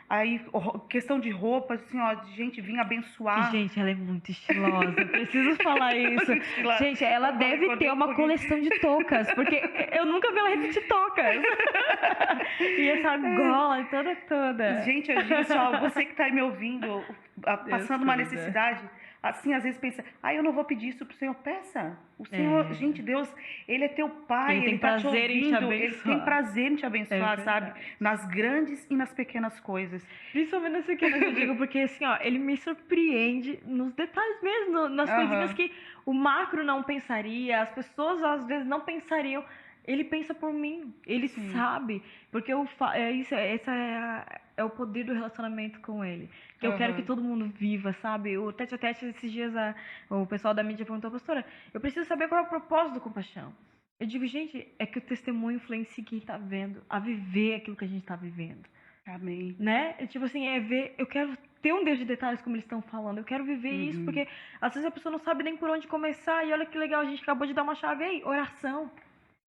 Aí, questão de roupa, assim, ó, de gente vir abençoar. Gente, ela é muito estilosa. Preciso falar isso. Gente, ela deve ter uma coleção de toucas, porque eu nunca vi ela repetir toucas. E essa gola toda. Gente, eu digo assim, ó, você que tá aí me ouvindo, passando uma necessidade, assim, às vezes pensa, eu não vou pedir isso pro Senhor. Peça. O Senhor, gente, Deus, Ele é teu Pai, Ele tá te ouvindo, Ele tem prazer em te abençoar, sabe? Nas grandes e nas pequenas coisas. Principalmente nas pequenas, eu digo, porque assim, ó, Ele me surpreende nos detalhes mesmo, nas coisinhas que o macro não pensaria, as pessoas às vezes não pensariam. Ele pensa por mim, ele sabe, porque esse é o poder do relacionamento com ele. Que eu quero que todo mundo viva, sabe? O tete a tete, esses dias o pessoal da mídia perguntou, pastora, eu preciso saber qual é o propósito do compaixão. Eu digo, gente, é que o testemunho influencia quem tá vendo a viver aquilo que a gente tá vivendo. Amém. Né? Tipo assim, eu quero ter um Deus de detalhes como eles estão falando, eu quero viver isso, porque às vezes a pessoa não sabe nem por onde começar, e olha que legal, a gente acabou de dar uma chave aí, oração.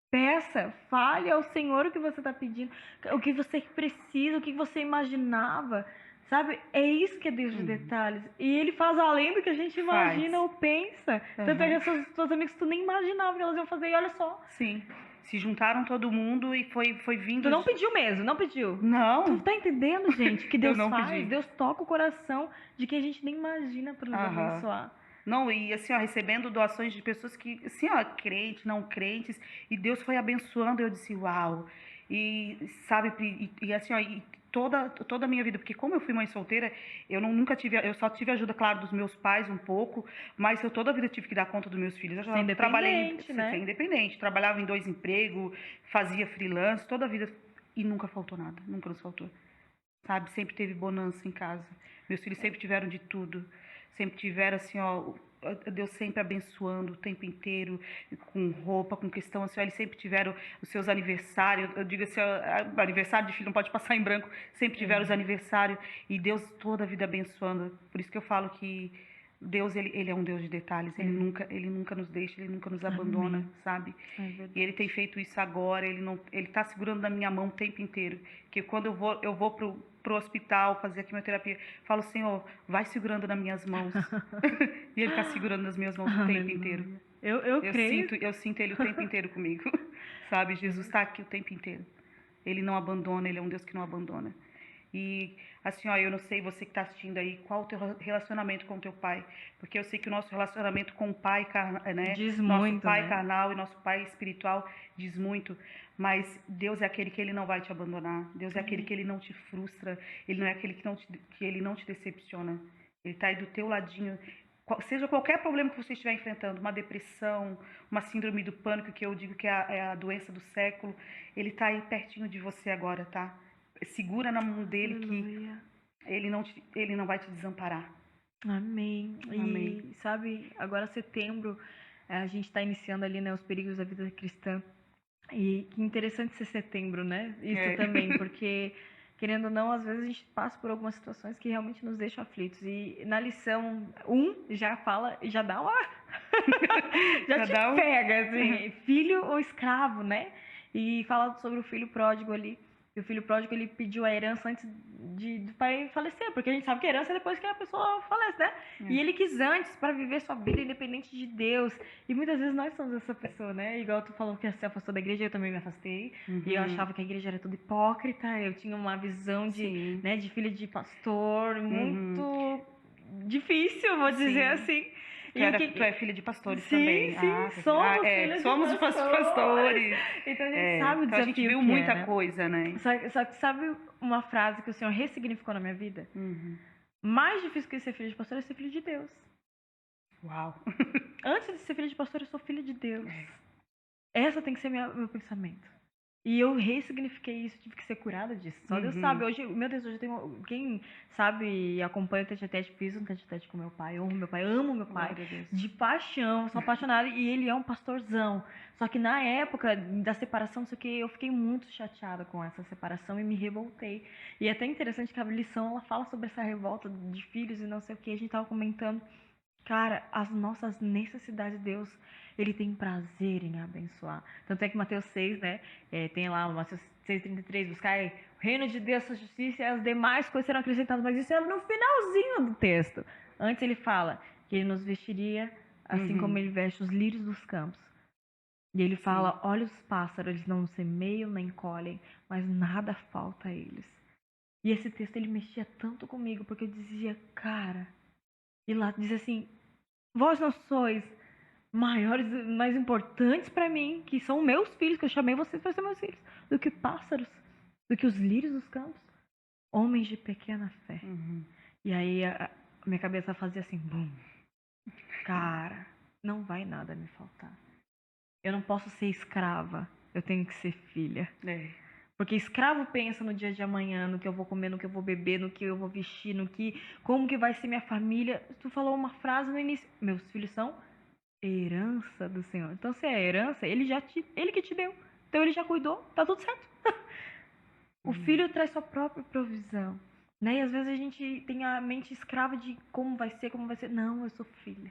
Peça, fale ao Senhor o que você está pedindo, o que você precisa, o que você imaginava, sabe? É isso que é Deus de detalhes. E Ele faz além do que a gente imagina ou pensa. Tanto é que as suas amigas tu nem imaginava que elas iam fazer, e olha só. Sim. Se juntaram todo mundo e foi vindo... Tu não pediu mesmo, não pediu? Não. Tu tá entendendo, gente, que Deus faz? Pedi. Deus toca o coração de quem a gente nem imagina para nos abençoar. Não, e assim, ó, recebendo doações de pessoas que, assim, ó, crentes, não crentes, e Deus foi abençoando, eu disse, uau. E, sabe, e assim, ó, e toda a minha vida, porque como eu fui mãe solteira, eu só tive ajuda, claro, dos meus pais um pouco, mas eu toda a vida tive que dar conta dos meus filhos. Eu já trabalhei, né? Ser independente, trabalhava em 2 empregos, fazia freelance, toda a vida, e nunca faltou nada, nunca nos faltou. Sabe, sempre teve bonança em casa. Meus filhos sempre tiveram de tudo. Sempre tiveram, assim, ó, Deus sempre abençoando o tempo inteiro, com roupa, com questão, assim, ó, eles sempre tiveram os seus aniversários, eu digo assim, ó, aniversário de filho não pode passar em branco, sempre tiveram os aniversários, e Deus toda a vida abençoando. Por isso que eu falo que Deus, ele é um Deus de detalhes, ele nunca nos deixa, ele nunca nos abandona, sabe? E ele tem feito isso agora, ele tá segurando na minha mão o tempo inteiro, que quando eu vou pro hospital fazer a quimioterapia, falo, Senhor, vai segurando nas minhas mãos. E ele tá segurando nas minhas mãos o tempo inteiro. Eu creio. Eu sinto ele o tempo inteiro comigo, sabe? Jesus tá aqui o tempo inteiro. Ele não abandona, ele é um Deus que não abandona. E assim, ó, eu não sei, você que está assistindo aí, qual o teu relacionamento com o teu pai? Porque eu sei que o nosso relacionamento com o pai, né? Diz nosso muito, pai né? carnal e nosso pai espiritual diz muito. Mas Deus é aquele que ele não vai te abandonar. Deus é aquele que ele não te frustra. Ele não é aquele que ele não te decepciona. Ele está aí do teu ladinho. seja qualquer problema que você estiver enfrentando, uma depressão, uma síndrome do pânico, que eu digo que é a doença do século, ele está aí pertinho de você agora, tá? Segura na mão dele. Aleluia. Que ele não vai te desamparar. Amém. Amém. E sabe, agora setembro, a gente está iniciando ali, né, os perigos da vida cristã. E que interessante ser setembro, né? Isso também, porque querendo ou não, às vezes a gente passa por algumas situações que realmente nos deixam aflitos. E na lição 1 já fala, já dá uma... já te pega, assim, filho ou escravo, né? E fala sobre o filho pródigo ali. E o filho pródigo, ele pediu a herança antes do pai falecer, porque a gente sabe que a herança é depois que a pessoa falece, né? E ele quis antes para viver sua vida independente de Deus. E muitas vezes nós somos essa pessoa, né? Igual tu falou que se afastou da igreja, eu também me afastei. E eu achava que a igreja era tudo hipócrita. Eu tinha uma visão de, né, de filha de pastor muito difícil, vou dizer assim. Tu é filha de pastores sim, também. Sim, somos de pastores. Então a gente sabe o desafio. Então a gente viu muita coisa, né? Só que sabe uma frase que o Senhor ressignificou na minha vida? Mais difícil que ser filho de pastor é ser filho de Deus. Uau! Antes de ser filho de pastor, eu sou filha de Deus. Essa tem que ser meu pensamento. E eu ressignifiquei isso, tive que ser curada disso. Só Deus sabe. Hoje, meu Deus, hoje eu tenho... Quem sabe e acompanha o tete-a-tete, fiz um tete-a-tete com meu pai. Eu amo meu pai. De paixão, sou apaixonada. E ele é um pastorzão. Só que na época da separação, não sei o que, eu fiquei muito chateada com essa separação e me revoltei. E é até interessante que a lição, ela fala sobre essa revolta de filhos e não sei o que. A gente tava comentando... Cara, as nossas necessidades de Deus, Ele tem prazer em abençoar. Tanto é que Mateus 6, né, tem lá, Mateus 6,33, buscar o reino de Deus, sua justiça e as demais coisas serão acrescentadas. Mas isso é no finalzinho do texto. Antes ele fala que Ele nos vestiria assim como Ele veste os lírios dos campos. E Ele fala, olha os pássaros, eles não semeiam nem colhem, mas nada falta a eles. E esse texto, ele mexia tanto comigo, porque eu dizia, cara... E lá diz assim, vós não sois maiores, mais importantes para mim, que são meus filhos, que eu chamei vocês para ser meus filhos, do que pássaros, do que os lírios dos campos, homens de pequena fé. E aí a minha cabeça fazia assim, bum, cara, não vai nada me faltar. Eu não posso ser escrava, eu tenho que ser filha. Porque escravo pensa no dia de amanhã, no que eu vou comer, no que eu vou beber, no que eu vou vestir, como que vai ser minha família. Tu falou uma frase no início, meus filhos são herança do Senhor. Então se é herança, ele que te deu. Então ele já cuidou, tá tudo certo. O filho traz sua própria provisão, né? E às vezes a gente tem a mente escrava de como vai ser. Não, eu sou filha.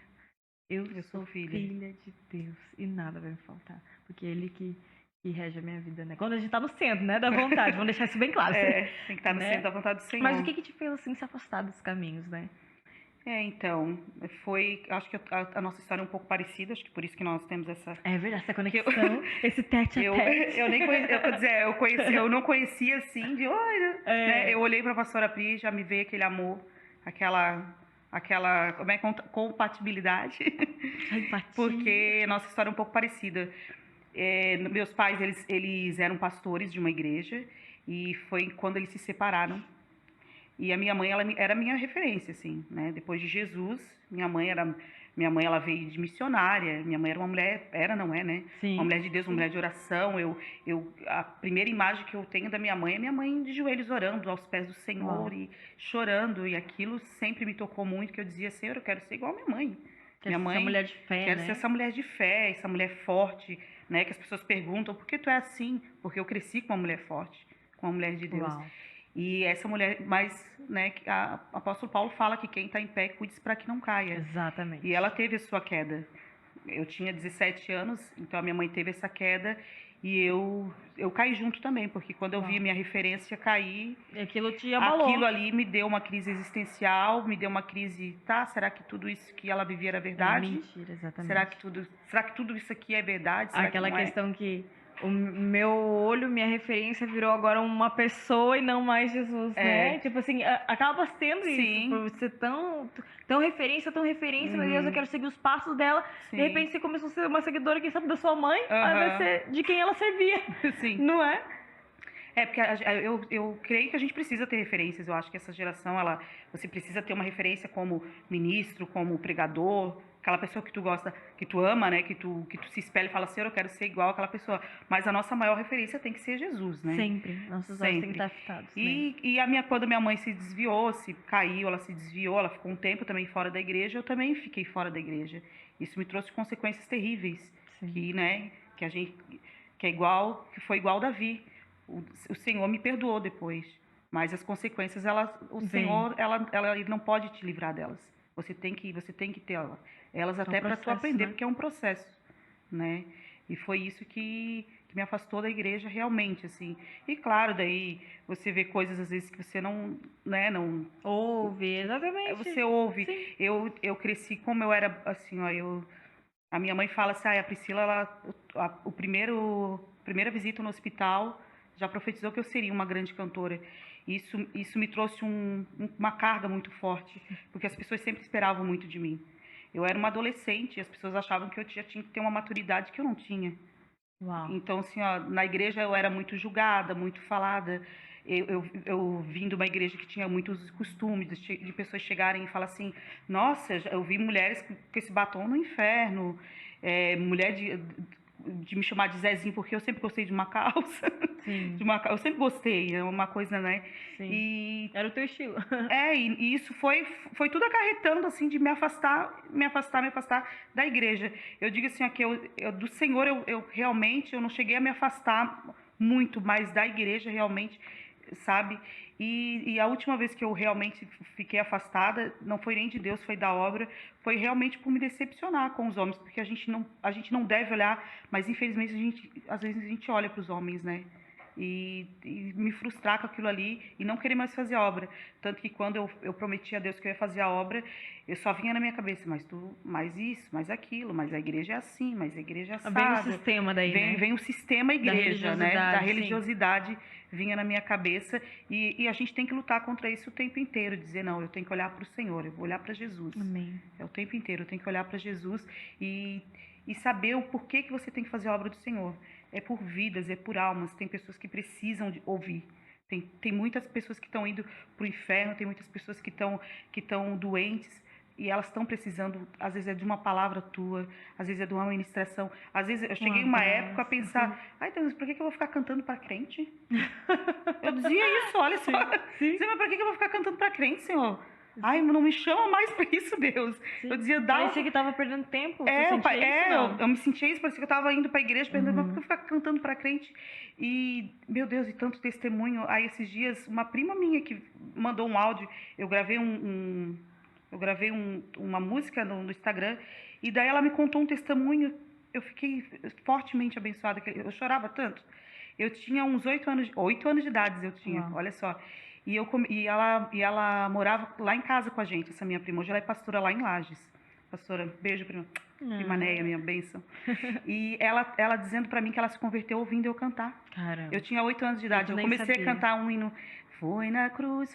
Eu sou filha de Deus e nada vai me faltar, porque ele que rege a minha vida, né? Quando a gente tá no centro, né, da vontade, vamos deixar isso bem claro. Tem que estar no centro da vontade do Senhor. Mas o que te fez, assim, se afastar dos caminhos, né? Então, acho que a nossa história é um pouco parecida, acho que por isso que nós temos essa... É verdade, essa conexão, esse tete-a-tete. Eu nem conhecia, eu não conhecia, assim, né? Eu olhei pra pastora Pri, já me veio aquele amor, aquela como é, compatibilidade, porque nossa história é um pouco parecida. Meus pais, eles eram pastores de uma igreja e foi quando eles se separaram. E a minha mãe, ela era a minha referência, assim, né? Depois de Jesus, minha mãe, ela veio de missionária. Minha mãe era uma mulher, não é, né? Sim. Uma mulher de Deus, uma mulher de oração. A primeira imagem que eu tenho da minha mãe de joelhos orando aos pés do Senhor e chorando. E aquilo sempre me tocou muito, que eu dizia, Senhor, eu quero ser igual a minha mãe. Minha mãe, essa mulher de fé, quero ser essa mulher de fé, essa mulher forte, né? Que as pessoas perguntam, por que tu é assim? Porque eu cresci com uma mulher forte, com uma mulher de Deus. Uau. E essa mulher, mas, né, o apóstolo Paulo fala que quem está em pé, cuide para que não caia. Exatamente. E ela teve a sua queda. Eu tinha 17 anos, então a minha mãe teve essa queda e eu caí junto também, porque quando eu vi minha referência cair, aquilo te abalou. Aquilo ali me deu uma crise existencial, me deu uma crise, será que tudo isso que ela vivia era verdade? É mentira, exatamente. Será que tudo isso aqui é verdade? Será aquela que questão que o meu olho, minha referência virou agora uma pessoa e não mais Jesus, né? Tipo assim, acaba sendo isso, por ser tão referência, meu Deus, eu quero seguir os passos dela. Sim. De repente você começou a ser uma seguidora, quem sabe, da sua mãe, ao invés de ser de quem ela servia. Sim. Não é? Porque eu creio que a gente precisa ter referências. Eu acho que essa geração, você precisa ter uma referência como ministro, como pregador, aquela pessoa que tu gosta, que tu ama, né? Que tu se espelha e fala, Senhor, eu quero ser igual àquela pessoa. Mas a nossa maior referência tem que ser Jesus, né? Sempre. Nossos olhos têm que estar fitados. Quando minha mãe se desviou, se caiu, ela se desviou, ela ficou um tempo também fora da igreja, eu também fiquei fora da igreja. Isso me trouxe consequências terríveis. Que, né? Que foi igual Davi. O Senhor me perdoou depois, mas as consequências, Senhor, ele não pode te livrar delas. Você tem que ter elas até para tu aprender, né? Porque é um processo, né? E foi isso que me afastou da igreja realmente, assim. E claro, daí você vê coisas às vezes que você não, né, não ouve, exatamente. Você ouve. Eu cresci como eu era, assim, ó, a minha mãe fala assim, a Priscila, primeira visita no hospital, já profetizou que eu seria uma grande cantora. Isso me trouxe uma carga muito forte, porque as pessoas sempre esperavam muito de mim. Eu era uma adolescente e as pessoas achavam que eu já tinha que ter uma maturidade que eu não tinha. Uau. Então, assim, ó, na igreja eu era muito julgada, muito falada. Eu vim de uma igreja que tinha muitos costumes de pessoas chegarem e falar assim, nossa, eu vi mulheres com esse batom no inferno, mulher de me chamar de Zezinho, porque eu sempre gostei de uma calça. Sim. Eu sempre gostei, é uma coisa, né? Sim. Era o teu estilo. E isso foi tudo acarretando, assim, de me afastar da igreja. Eu digo assim, que do Senhor, eu realmente, eu não cheguei a me afastar muito, mas da igreja, realmente, sabe? E a última vez que eu realmente fiquei afastada, não foi nem de Deus, foi da obra, foi realmente por me decepcionar com os homens, porque a gente não deve olhar, mas infelizmente às vezes a gente olha para os homens, né? E me frustrar com aquilo ali e não querer mais fazer a obra. Tanto que quando eu prometi a Deus que eu ia fazer a obra, eu só vinha na minha cabeça, mais isso, mais aquilo, mas a igreja é assim, mas a igreja é assado. Vem o sistema daí, né? Vem o sistema igreja, né? Da religiosidade vinha na minha cabeça e a gente tem que lutar contra isso o tempo inteiro, dizer, não, eu tenho que olhar para o Senhor, eu vou olhar para Jesus. Amém. É o tempo inteiro, eu tenho que olhar para Jesus e saber o porquê que você tem que fazer a obra do Senhor. É por vidas, é por almas. Tem pessoas que precisam de ouvir. Tem muitas pessoas que estão indo para o inferno, tem muitas pessoas que estão doentes e elas estão precisando, às vezes é de uma palavra tua, às vezes é de uma ministração. Às vezes eu cheguei uma época a pensar, ai Deus, por que eu vou ficar cantando para crente? Eu dizia isso, olha só. Sim. Mas por que eu vou ficar cantando para crente, Senhor? Ai, não me chama mais pra isso, Deus. Sim. Eu dizia, parecia que tava perdendo tempo. Eu me sentia isso, parecia que eu tava indo pra igreja, perdendo tempo, porque eu ficava cantando pra crente. E, meu Deus, e tanto testemunho. Aí, esses dias, uma prima minha que mandou um áudio, eu gravei uma música no Instagram, e daí ela me contou um testemunho, eu fiquei fortemente abençoada, eu chorava tanto. Eu tinha uns 8 anos de idade, olha só. E ela morava lá em casa com a gente, essa minha prima. Hoje ela é pastora lá em Lages. Pastora, beijo, prima. Primaneia, minha bênção. E ela dizendo pra mim que ela se converteu ouvindo eu cantar. Caramba. Eu tinha 8 anos de idade. Eu comecei a cantar um hino. Foi na cruz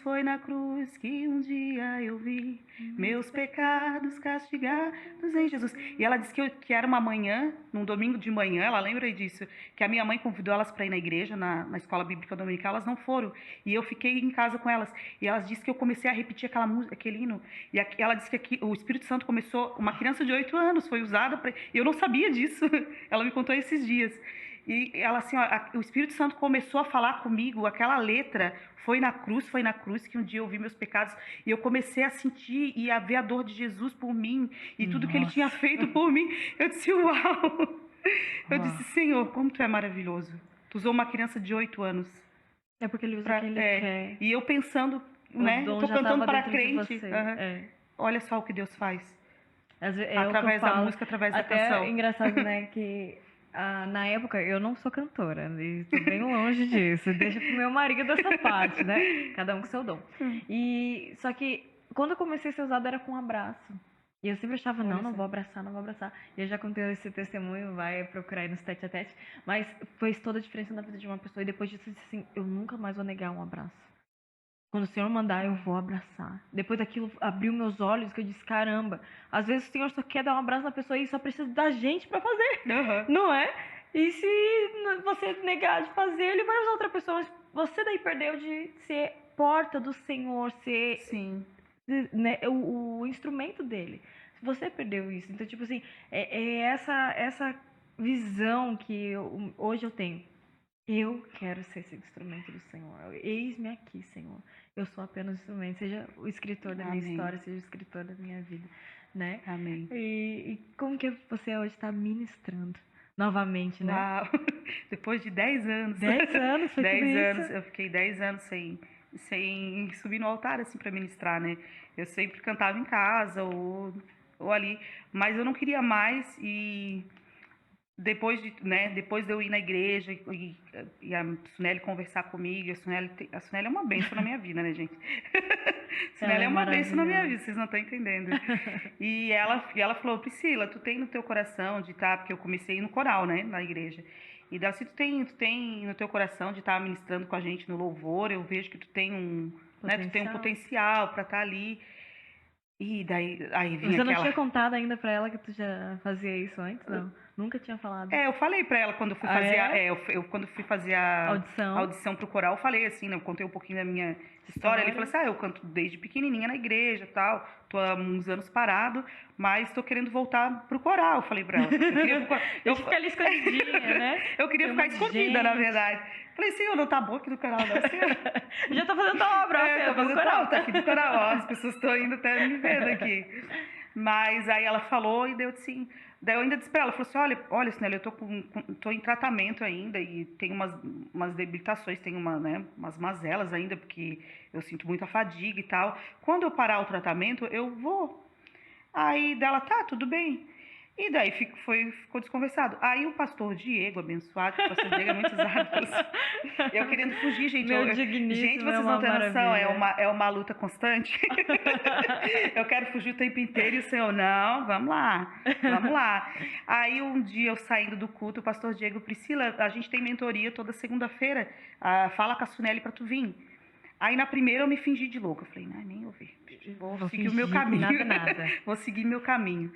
que um dia eu vi meus pecados castigados em Jesus. E ela disse que era uma manhã, num domingo de manhã, ela lembra disso, que a minha mãe convidou elas para ir na igreja, na escola bíblica dominical, elas não foram. E eu fiquei em casa com elas. E elas disseram que eu comecei a repetir aquela música, aquele hino. E ela disse que o Espírito Santo começou, uma criança de 8 anos foi usada para... E eu não sabia disso. Ela me contou esses dias. E ela assim, o Espírito Santo começou a falar comigo, aquela letra, foi na cruz que um dia eu vi meus pecados, e eu comecei a sentir e a ver a dor de Jesus por mim, e tudo que ele tinha feito por mim. Eu disse, uau! Eu disse, Senhor, como tu é maravilhoso. Tu usou uma criança de 8 anos. É porque ele usa quem ele quer. E eu pensando, né, eu tô cantando para crente. Olha só o que Deus faz. Através da música, através da canção. É engraçado, né, que... na época, eu não sou cantora, estou bem longe disso. Deixa pro meu marido essa parte, né? Cada um com seu dom. Só que, quando eu comecei a ser usada, era com um abraço. E eu sempre achava, não vou abraçar. E eu já contei esse testemunho, vai procurar aí nos tete a tete. Mas fez toda a diferença na vida de uma pessoa. E depois disso, eu disse assim, eu nunca mais vou negar um abraço. Quando o Senhor mandar, eu vou abraçar. Depois daquilo, abriu meus olhos, que eu disse, caramba, às vezes o Senhor só quer dar um abraço na pessoa e só precisa da gente pra fazer, não é? E se você negar de fazer, ele vai usar outra pessoa. Mas você daí perdeu de ser porta do Senhor, ser Sim. né, o instrumento dele. Você perdeu isso. Então, tipo assim, é essa visão que hoje eu tenho. Eu quero ser esse instrumento do Senhor. Eis-me aqui, Senhor. Eu sou apenas um instrumento. Seja o escritor da minha história, seja o escritor da minha vida, né? Amém. E como que você hoje está ministrando novamente, né? Uau! Depois de 10 anos. 10 anos, foi 10 tudo anos. isso? Eu fiquei 10 anos sem subir no altar, assim, para ministrar, né? Eu sempre cantava em casa ou ali, mas eu não queria mais e depois de eu ir na igreja e a Suneli conversar comigo, a Suneli é uma bênção na minha vida, né, gente? Suneli é uma bênção na minha vida, vocês não estão entendendo. E ela falou, Priscila, tu tem no teu coração de estar, porque eu comecei no coral, né, na igreja. E daí, se tu tem no teu coração de estar ministrando com a gente no louvor, eu vejo que tu tem um potencial para estar ali. E daí, aí vinha Você não tinha contado ainda pra ela que tu já fazia isso antes, não? Nunca tinha falado. Eu falei pra ela quando eu fui fazer quando fui fazer a audição pro coral, eu falei assim, né? Eu contei um pouquinho da minha história. Ele falou assim, eu canto desde pequenininha na igreja e tal, tô há uns anos parado, mas tô querendo voltar pro coral, eu falei pra ela. Eu fiquei ali escondidinha, né? Eu queria ficar escondida, na verdade. Falei, senhor, não tá bom aqui do coral, não, senhor. Já tô fazendo tua obra, tô fazendo tua obra, tá aqui do coral, ó, as pessoas estão indo até me vendo aqui. Mas aí ela falou e deu assim... Daí eu ainda disse pra ela, falou assim, olha, Suneli, eu tô em tratamento ainda e tem umas debilitações, tem umas mazelas ainda, porque eu sinto muita fadiga e tal. Quando eu parar o tratamento, eu vou. Aí dela, tá, tudo bem. E daí ficou desconversado. Aí o pastor Diego, abençoado, o pastor Diego é muito usado. Eu querendo fugir, gente. Gente, vocês não têm noção, é uma luta constante. Eu quero fugir o tempo inteiro e o Senhor, não, vamos lá. Aí um dia eu saindo do culto, o pastor Diego, Priscila, a gente tem mentoria toda segunda-feira, fala com a Suneli pra tu vir. Aí na primeira eu me fingi de louca. Eu falei, nem ouvi. Vou seguir o meu caminho. Nada. Vou seguir meu caminho.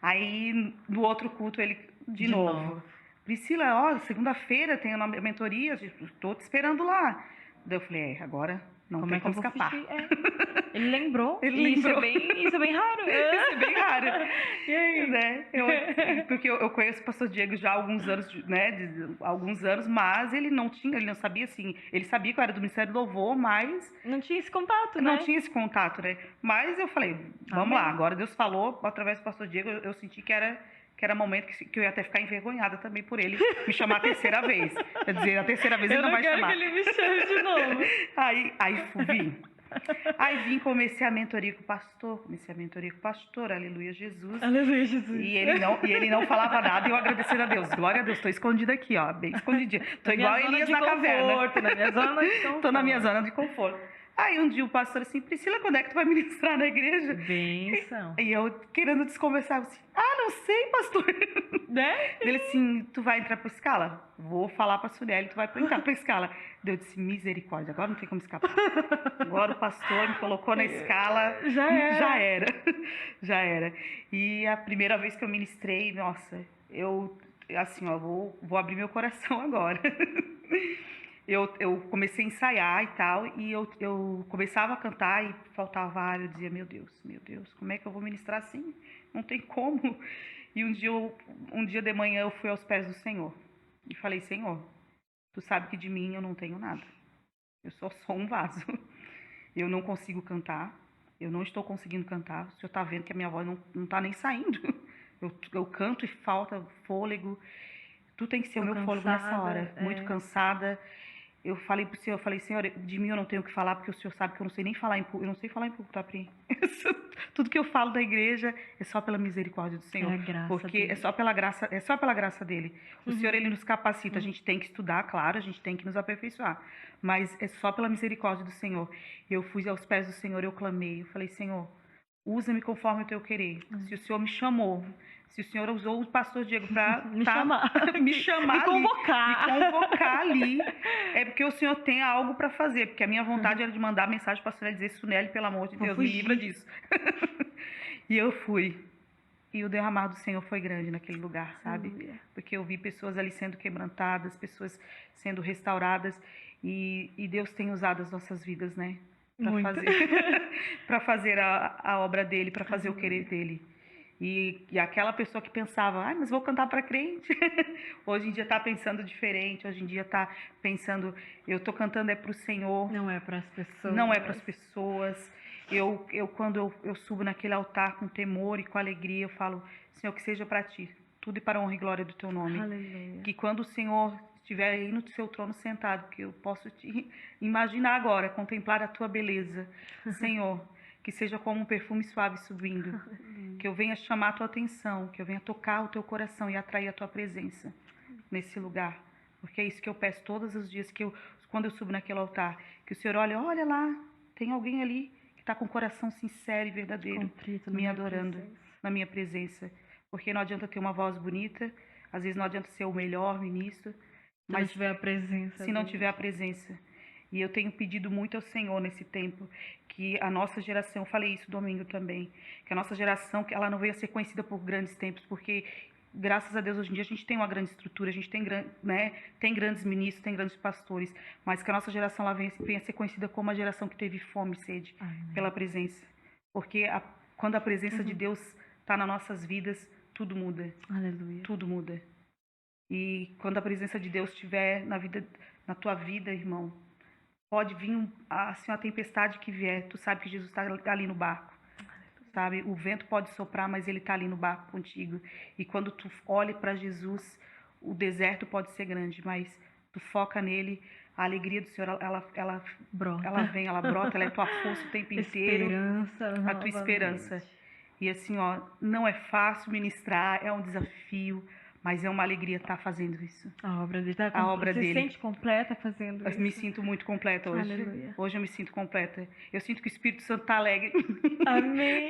Aí, no outro culto, ele de novo. Priscila, segunda-feira tem a mentoria, estou te esperando lá. Daí eu falei, agora não tem como escapar. Ele lembrou. Isso é bem raro. Isso é bem raro. E aí, né? Porque eu conheço o pastor Diego já há alguns anos, alguns anos, mas ele não sabia assim. Ele sabia que eu era do Ministério do Louvor, mas não tinha esse contato, né? Não tinha esse contato, né? Mas eu falei, vamos lá, agora Deus falou, através do pastor Diego, eu senti que era momento que eu ia até ficar envergonhada também por ele me chamar a terceira vez. Quer dizer, a terceira vez ele não vai chamar. Eu não quero que ele me chame de novo. Aí vim. Aí comecei a mentoria com o pastor, aleluia Jesus. Aleluia Jesus. E ele não falava nada e eu agradecendo a Deus. Glória a Deus, tô escondida aqui, ó, bem escondidinha. Tô igual Elias na caverna. Tô na minha zona de conforto. Aí um dia o pastor assim, Priscila, quando é que tu vai ministrar na igreja? Benção. E eu querendo desconversar, assim, não sei, pastor. Né? Ele assim, tu vai entrar pra escala? Vou falar pra Suneli, tu vai entrar pra escala. Eu disse, misericórdia, agora não tem como escapar. Agora o pastor me colocou na escala, já era. E a primeira vez que eu ministrei, nossa, eu, assim, ó, vou abrir meu coração agora. Eu comecei a ensaiar e tal, e eu começava a cantar e faltava ar, eu dizia, meu Deus, como é que eu vou ministrar assim? Não tem como. E um dia de manhã eu fui aos pés do Senhor e falei, Senhor, tu sabe que de mim eu não tenho nada. Eu só sou um vaso. Eu não consigo cantar, eu não estou conseguindo cantar. O Senhor está vendo que a minha voz não está nem saindo. Eu canto e falta fôlego. Tu tem que ser o meu fôlego nessa hora. Muito cansada. Eu falei pro Senhor, Senhor, de mim eu não tenho o que falar, porque o Senhor sabe que eu não sei nem falar em público, eu não sei falar em público, tá, Pri? Tudo que eu falo da igreja é só pela misericórdia do Senhor. Porque é só pela graça dele. O Senhor, ele nos capacita, a gente tem que estudar, claro, a gente tem que nos aperfeiçoar, mas é só pela misericórdia do Senhor. Eu fui aos pés do Senhor, eu clamei, eu falei, Senhor, usa-me conforme o teu querer. Se o Senhor me chamou, se o Senhor usou o pastor Diego para me chamar, me convocar ali, é porque o Senhor tem algo para fazer, porque a minha vontade era de mandar mensagem para a senhora dizer, Suneli, pelo amor de Deus, me livra disso. E eu fui. E o derramar do Senhor foi grande naquele lugar, sabe? Porque eu vi pessoas ali sendo quebrantadas, pessoas sendo restauradas. E Deus tem usado as nossas vidas, né? Muito. Para fazer a obra dele, para fazer o querer dele. E aquela pessoa que pensava, mas vou cantar para crente. Hoje em dia está pensando diferente. Hoje em dia está pensando, eu estou cantando é para o Senhor. Não é para as pessoas. Não é para as pessoas. Quando eu subo naquele altar com temor e com alegria, eu falo, Senhor, que seja para ti. Tudo e para a honra e glória do teu nome. Aleluia. Que quando o Senhor estiver aí no seu trono sentado, que eu posso te imaginar agora, contemplar a tua beleza, Senhor, que seja como um perfume suave subindo, que eu venha chamar a tua atenção, que eu venha tocar o teu coração e atrair a tua presença nesse lugar, porque é isso que eu peço todos os dias quando eu subo naquele altar, que o Senhor olha lá, tem alguém ali que está com o coração sincero e verdadeiro, me adorando na minha presença, porque não adianta ter uma voz bonita, às vezes não adianta ser o melhor ministro, mas se não tiver a presença. Se não tiver a presença. E eu tenho pedido muito ao Senhor nesse tempo, que a nossa geração, eu falei isso domingo também, que a nossa geração, que ela não venha ser conhecida por grandes tempos, porque graças a Deus hoje em dia a gente tem uma grande estrutura, a gente tem, né, tem grandes ministros, tem grandes pastores, mas que a nossa geração ela venha ser conhecida como a geração que teve fome e sede pela presença. Porque quando a presença de Deus está nas nossas vidas, tudo muda. Aleluia. Tudo muda. E quando a presença de Deus estiver na tua vida, irmão, pode vir assim, uma tempestade que vier, tu sabe que Jesus está ali no barco, sabe? O vento pode soprar, mas ele está ali no barco contigo. E quando tu olha para Jesus, o deserto pode ser grande, mas tu foca nele, a alegria do Senhor, ela brota. Ela vem, ela brota, ela é tua força o tempo inteiro. A tua esperança. E assim, não é fácil ministrar, é um desafio, mas é uma alegria estar fazendo isso. A obra dele. Você se sente completa fazendo isso? Eu me sinto muito completa hoje. Aleluia. Hoje eu me sinto completa. Eu sinto que o Espírito Santo está alegre. Amém.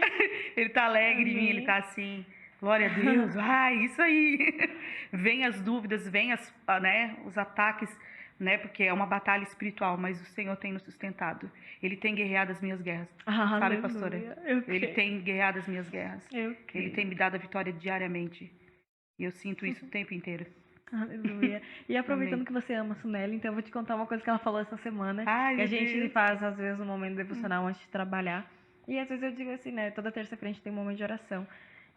Ele está alegre em mim, ele está assim, glória a Deus, isso aí. Vem as dúvidas, vem os ataques, né? Porque é uma batalha espiritual, mas o Senhor tem nos sustentado. Ele tem guerreado as minhas guerras. Sabe, pastora? Ele tem guerreado as minhas guerras. Ele tem me dado a vitória diariamente. E eu sinto isso o tempo inteiro. Aleluia. E aproveitando que você ama a Sunelli, então eu vou te contar uma coisa que ela falou essa semana. Que a gente faz, às vezes, um momento devocional antes de trabalhar. E às vezes eu digo assim, né? Toda terça-feira a gente tem um momento de oração.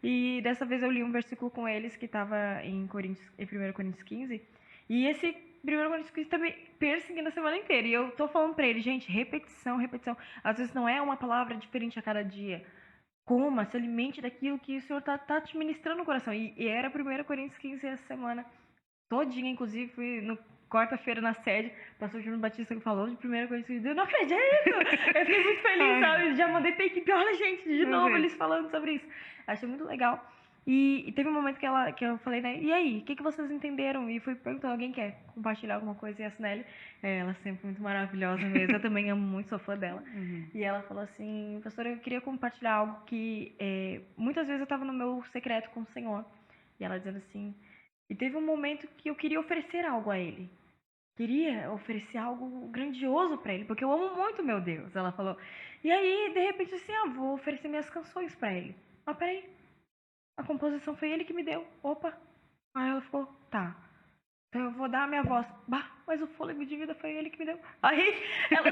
E dessa vez eu li um versículo com eles que estava em 1 Coríntios 15. E esse 1 Coríntios 15 está me perseguindo a semana inteira. E eu tô falando pra ele, gente, repetição. Às vezes não é uma palavra diferente a cada dia. Coma, se alimente daquilo que o Senhor tá te ministrando no coração. E era 1 Coríntios 15 essa semana todinha, inclusive fui no quarta-feira na sede, o pastor Júnior Batista que falou de 1 Coríntios 15, eu não acredito! Eu fiquei muito feliz, sabe? Já mandei pra equipe, olha gente, de novo eles falando sobre isso. Achei muito legal. E teve um momento que eu falei, né, e aí, o que vocês entenderam? E fui perguntando, alguém quer compartilhar alguma coisa? E a Sunelli, ela é sempre muito maravilhosa mesmo, eu também amo muito, sou fã dela. E ela falou assim, pastora, eu queria compartilhar algo que muitas vezes eu tava no meu secreto com o Senhor. E ela dizendo assim, e teve um momento que eu queria oferecer algo a ele. Queria oferecer algo grandioso para ele, porque eu amo muito meu Deus, ela falou. E aí, de repente, assim, vou oferecer minhas canções para ele. Mas peraí, a composição foi ele que me deu. Opa. Aí ela falou, tá. Então eu vou dar a minha voz. Bah, mas o fôlego de vida foi ele que me deu. Aí,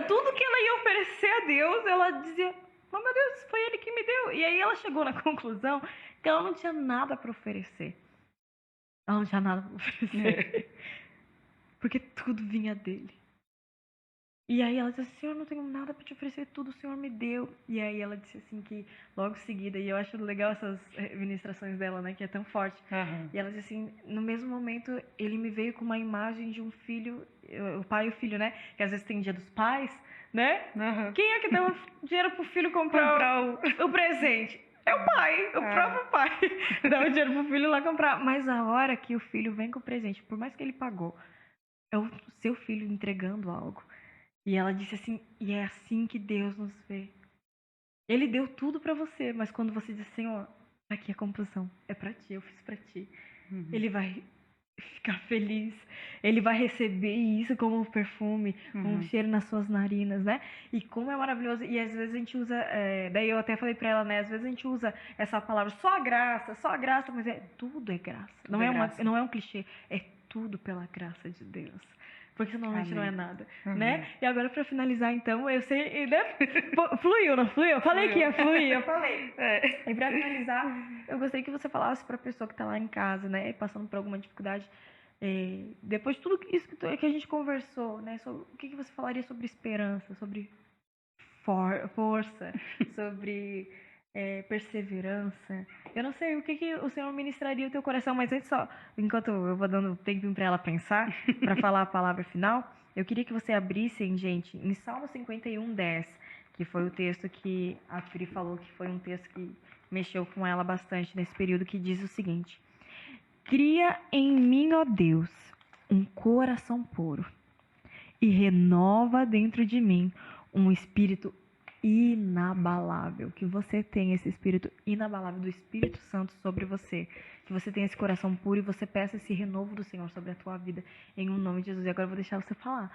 tudo que ela ia oferecer a Deus, ela dizia, oh meu Deus, foi ele que me deu. E aí ela chegou na conclusão que ela não tinha nada para oferecer. Ela não tinha nada para oferecer. Porque tudo vinha dele. E aí ela disse assim, Senhor, eu não tenho nada para te oferecer, tudo o Senhor me deu. E aí ela disse assim que, logo em seguida, e eu acho legal essas ministrações dela, né, que é tão forte. E ela disse assim, no mesmo momento, ele me veio com uma imagem de um filho, o pai e o filho, né, que às vezes tem dia dos pais, né? Quem é que dá dinheiro pro filho comprar o presente? É o pai, o próprio pai. Dá o dinheiro pro filho lá comprar. Mas a hora que o filho vem com o presente, por mais que ele pagou, é o seu filho entregando algo. E ela disse assim, e é assim que Deus nos vê. Ele deu tudo pra você, mas quando você diz, Senhor, aqui a composição, é pra ti, eu fiz pra ti. Ele vai ficar feliz, ele vai receber isso como um perfume, um cheiro nas suas narinas, né? E como é maravilhoso, e às vezes a gente usa, daí eu até falei pra ela, né? Às vezes a gente usa essa palavra, só a graça, mas tudo é graça. Não é um clichê, é tudo pela graça de Deus. porque senão a gente Amém. não é nada, Uhum. né? E agora, para finalizar, então, eu sei, né? Fluiu, não fluiu? Eu falei que ia fluir, eu falei. É. E para finalizar, eu gostaria que você falasse para a pessoa que está lá em casa, né, passando por alguma dificuldade, depois de tudo isso que a gente conversou, né, sobre, o que você falaria sobre esperança, sobre força, sobre perseverança. Eu não sei o que o Senhor ministraria o teu coração, mas antes só, enquanto eu vou dando tempinho para ela pensar, para falar a palavra final, eu queria que você abrissem, gente, em Salmo 51:10, que foi o texto que a Pri falou que foi um texto que mexeu com ela bastante nesse período, que diz o seguinte: cria em mim, ó Deus, um coração puro e renova dentro de mim um espírito inabalável, que você tenha esse espírito inabalável do Espírito Santo sobre você, que você tenha esse coração puro e você peça esse renovo do Senhor sobre a tua vida, em um nome de Jesus. E agora eu vou deixar você falar,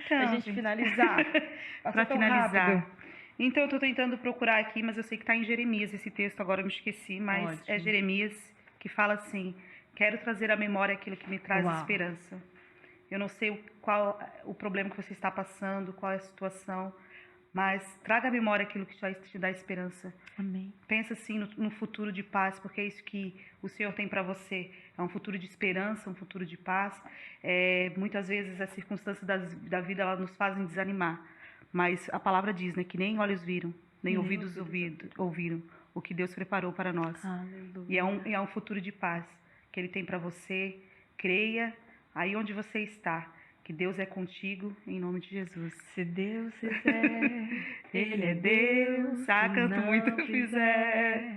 Então, a gente finalizar. Para finalizar. Rápido. Então, eu estou tentando procurar aqui, mas eu sei que está em Jeremias esse texto, agora eu me esqueci, mas Ótimo. é Jeremias que fala assim: quero trazer à memória aquilo que me traz esperança. Eu não sei qual o problema que você está passando, qual é a situação, mas traga à memória aquilo que vai te dar esperança. Amém. Pensa assim no futuro de paz, porque é isso que o Senhor tem para você. É um futuro de esperança, um futuro de paz. Muitas vezes as circunstâncias da vida elas nos fazem desanimar, mas a palavra diz, né, que nem olhos viram, nem ouvidos ouviram o que Deus preparou para nós. Aleluia. E é um futuro de paz que Ele tem para você. Creia aí onde você está, que Deus é contigo, em nome de Jesus. Se Deus fizer, Ele é Deus. Canto muito fizer.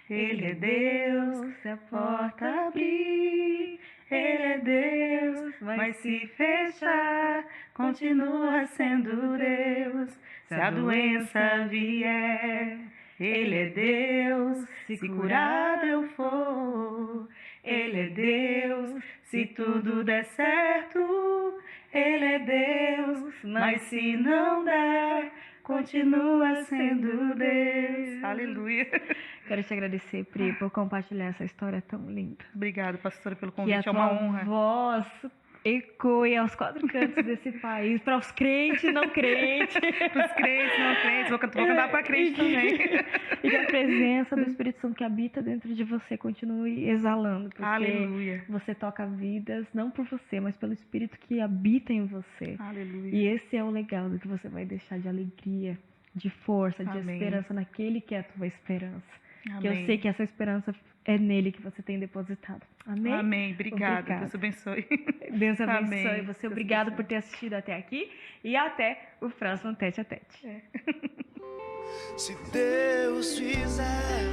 Ele é Deus. Se a porta abrir, Ele é Deus. Mas se fechar, continua sendo Deus. Se a doença vier, Ele é Deus. Se curado eu for, Ele é Deus. Se tudo der certo, Ele é Deus. Mas se não der, continua sendo Deus. Aleluia. Quero te agradecer, Pri, por compartilhar essa história tão linda. Obrigada, pastora, pelo Que convite. a É uma tua honra. voz ecoe aos quatro cantos desse país, para os crentes e não crentes. Para os crentes, não crentes, vou cantar para crente também. E que a presença do Espírito Santo que habita dentro de você continue exalando, porque Aleluia. você toca vidas, não por você, mas pelo Espírito que habita em você. Aleluia. E esse é o legado que você vai deixar de alegria, de força, de Amém. esperança naquele que é a tua esperança. Amém. Que eu sei que essa esperança é nele que você tem depositado. Amém? Amém. Obrigada. Deus abençoe. Deus abençoe Amém. você. Deus Obrigado abençoe. por ter assistido até aqui. E até o próximo Tete a Tete. Se Deus fizer,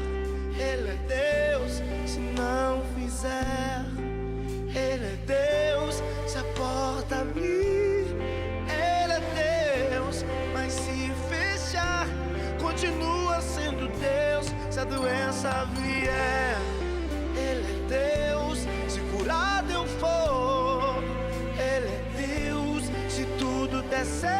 Ele é Deus. Se não fizer, Ele é Deus. Se a porta abrir, Ele é Deus. Mas se fechar, continua sendo Deus. Se a doença vier, Ele é Deus. Se curado eu for, Ele é Deus. Se tudo der certo,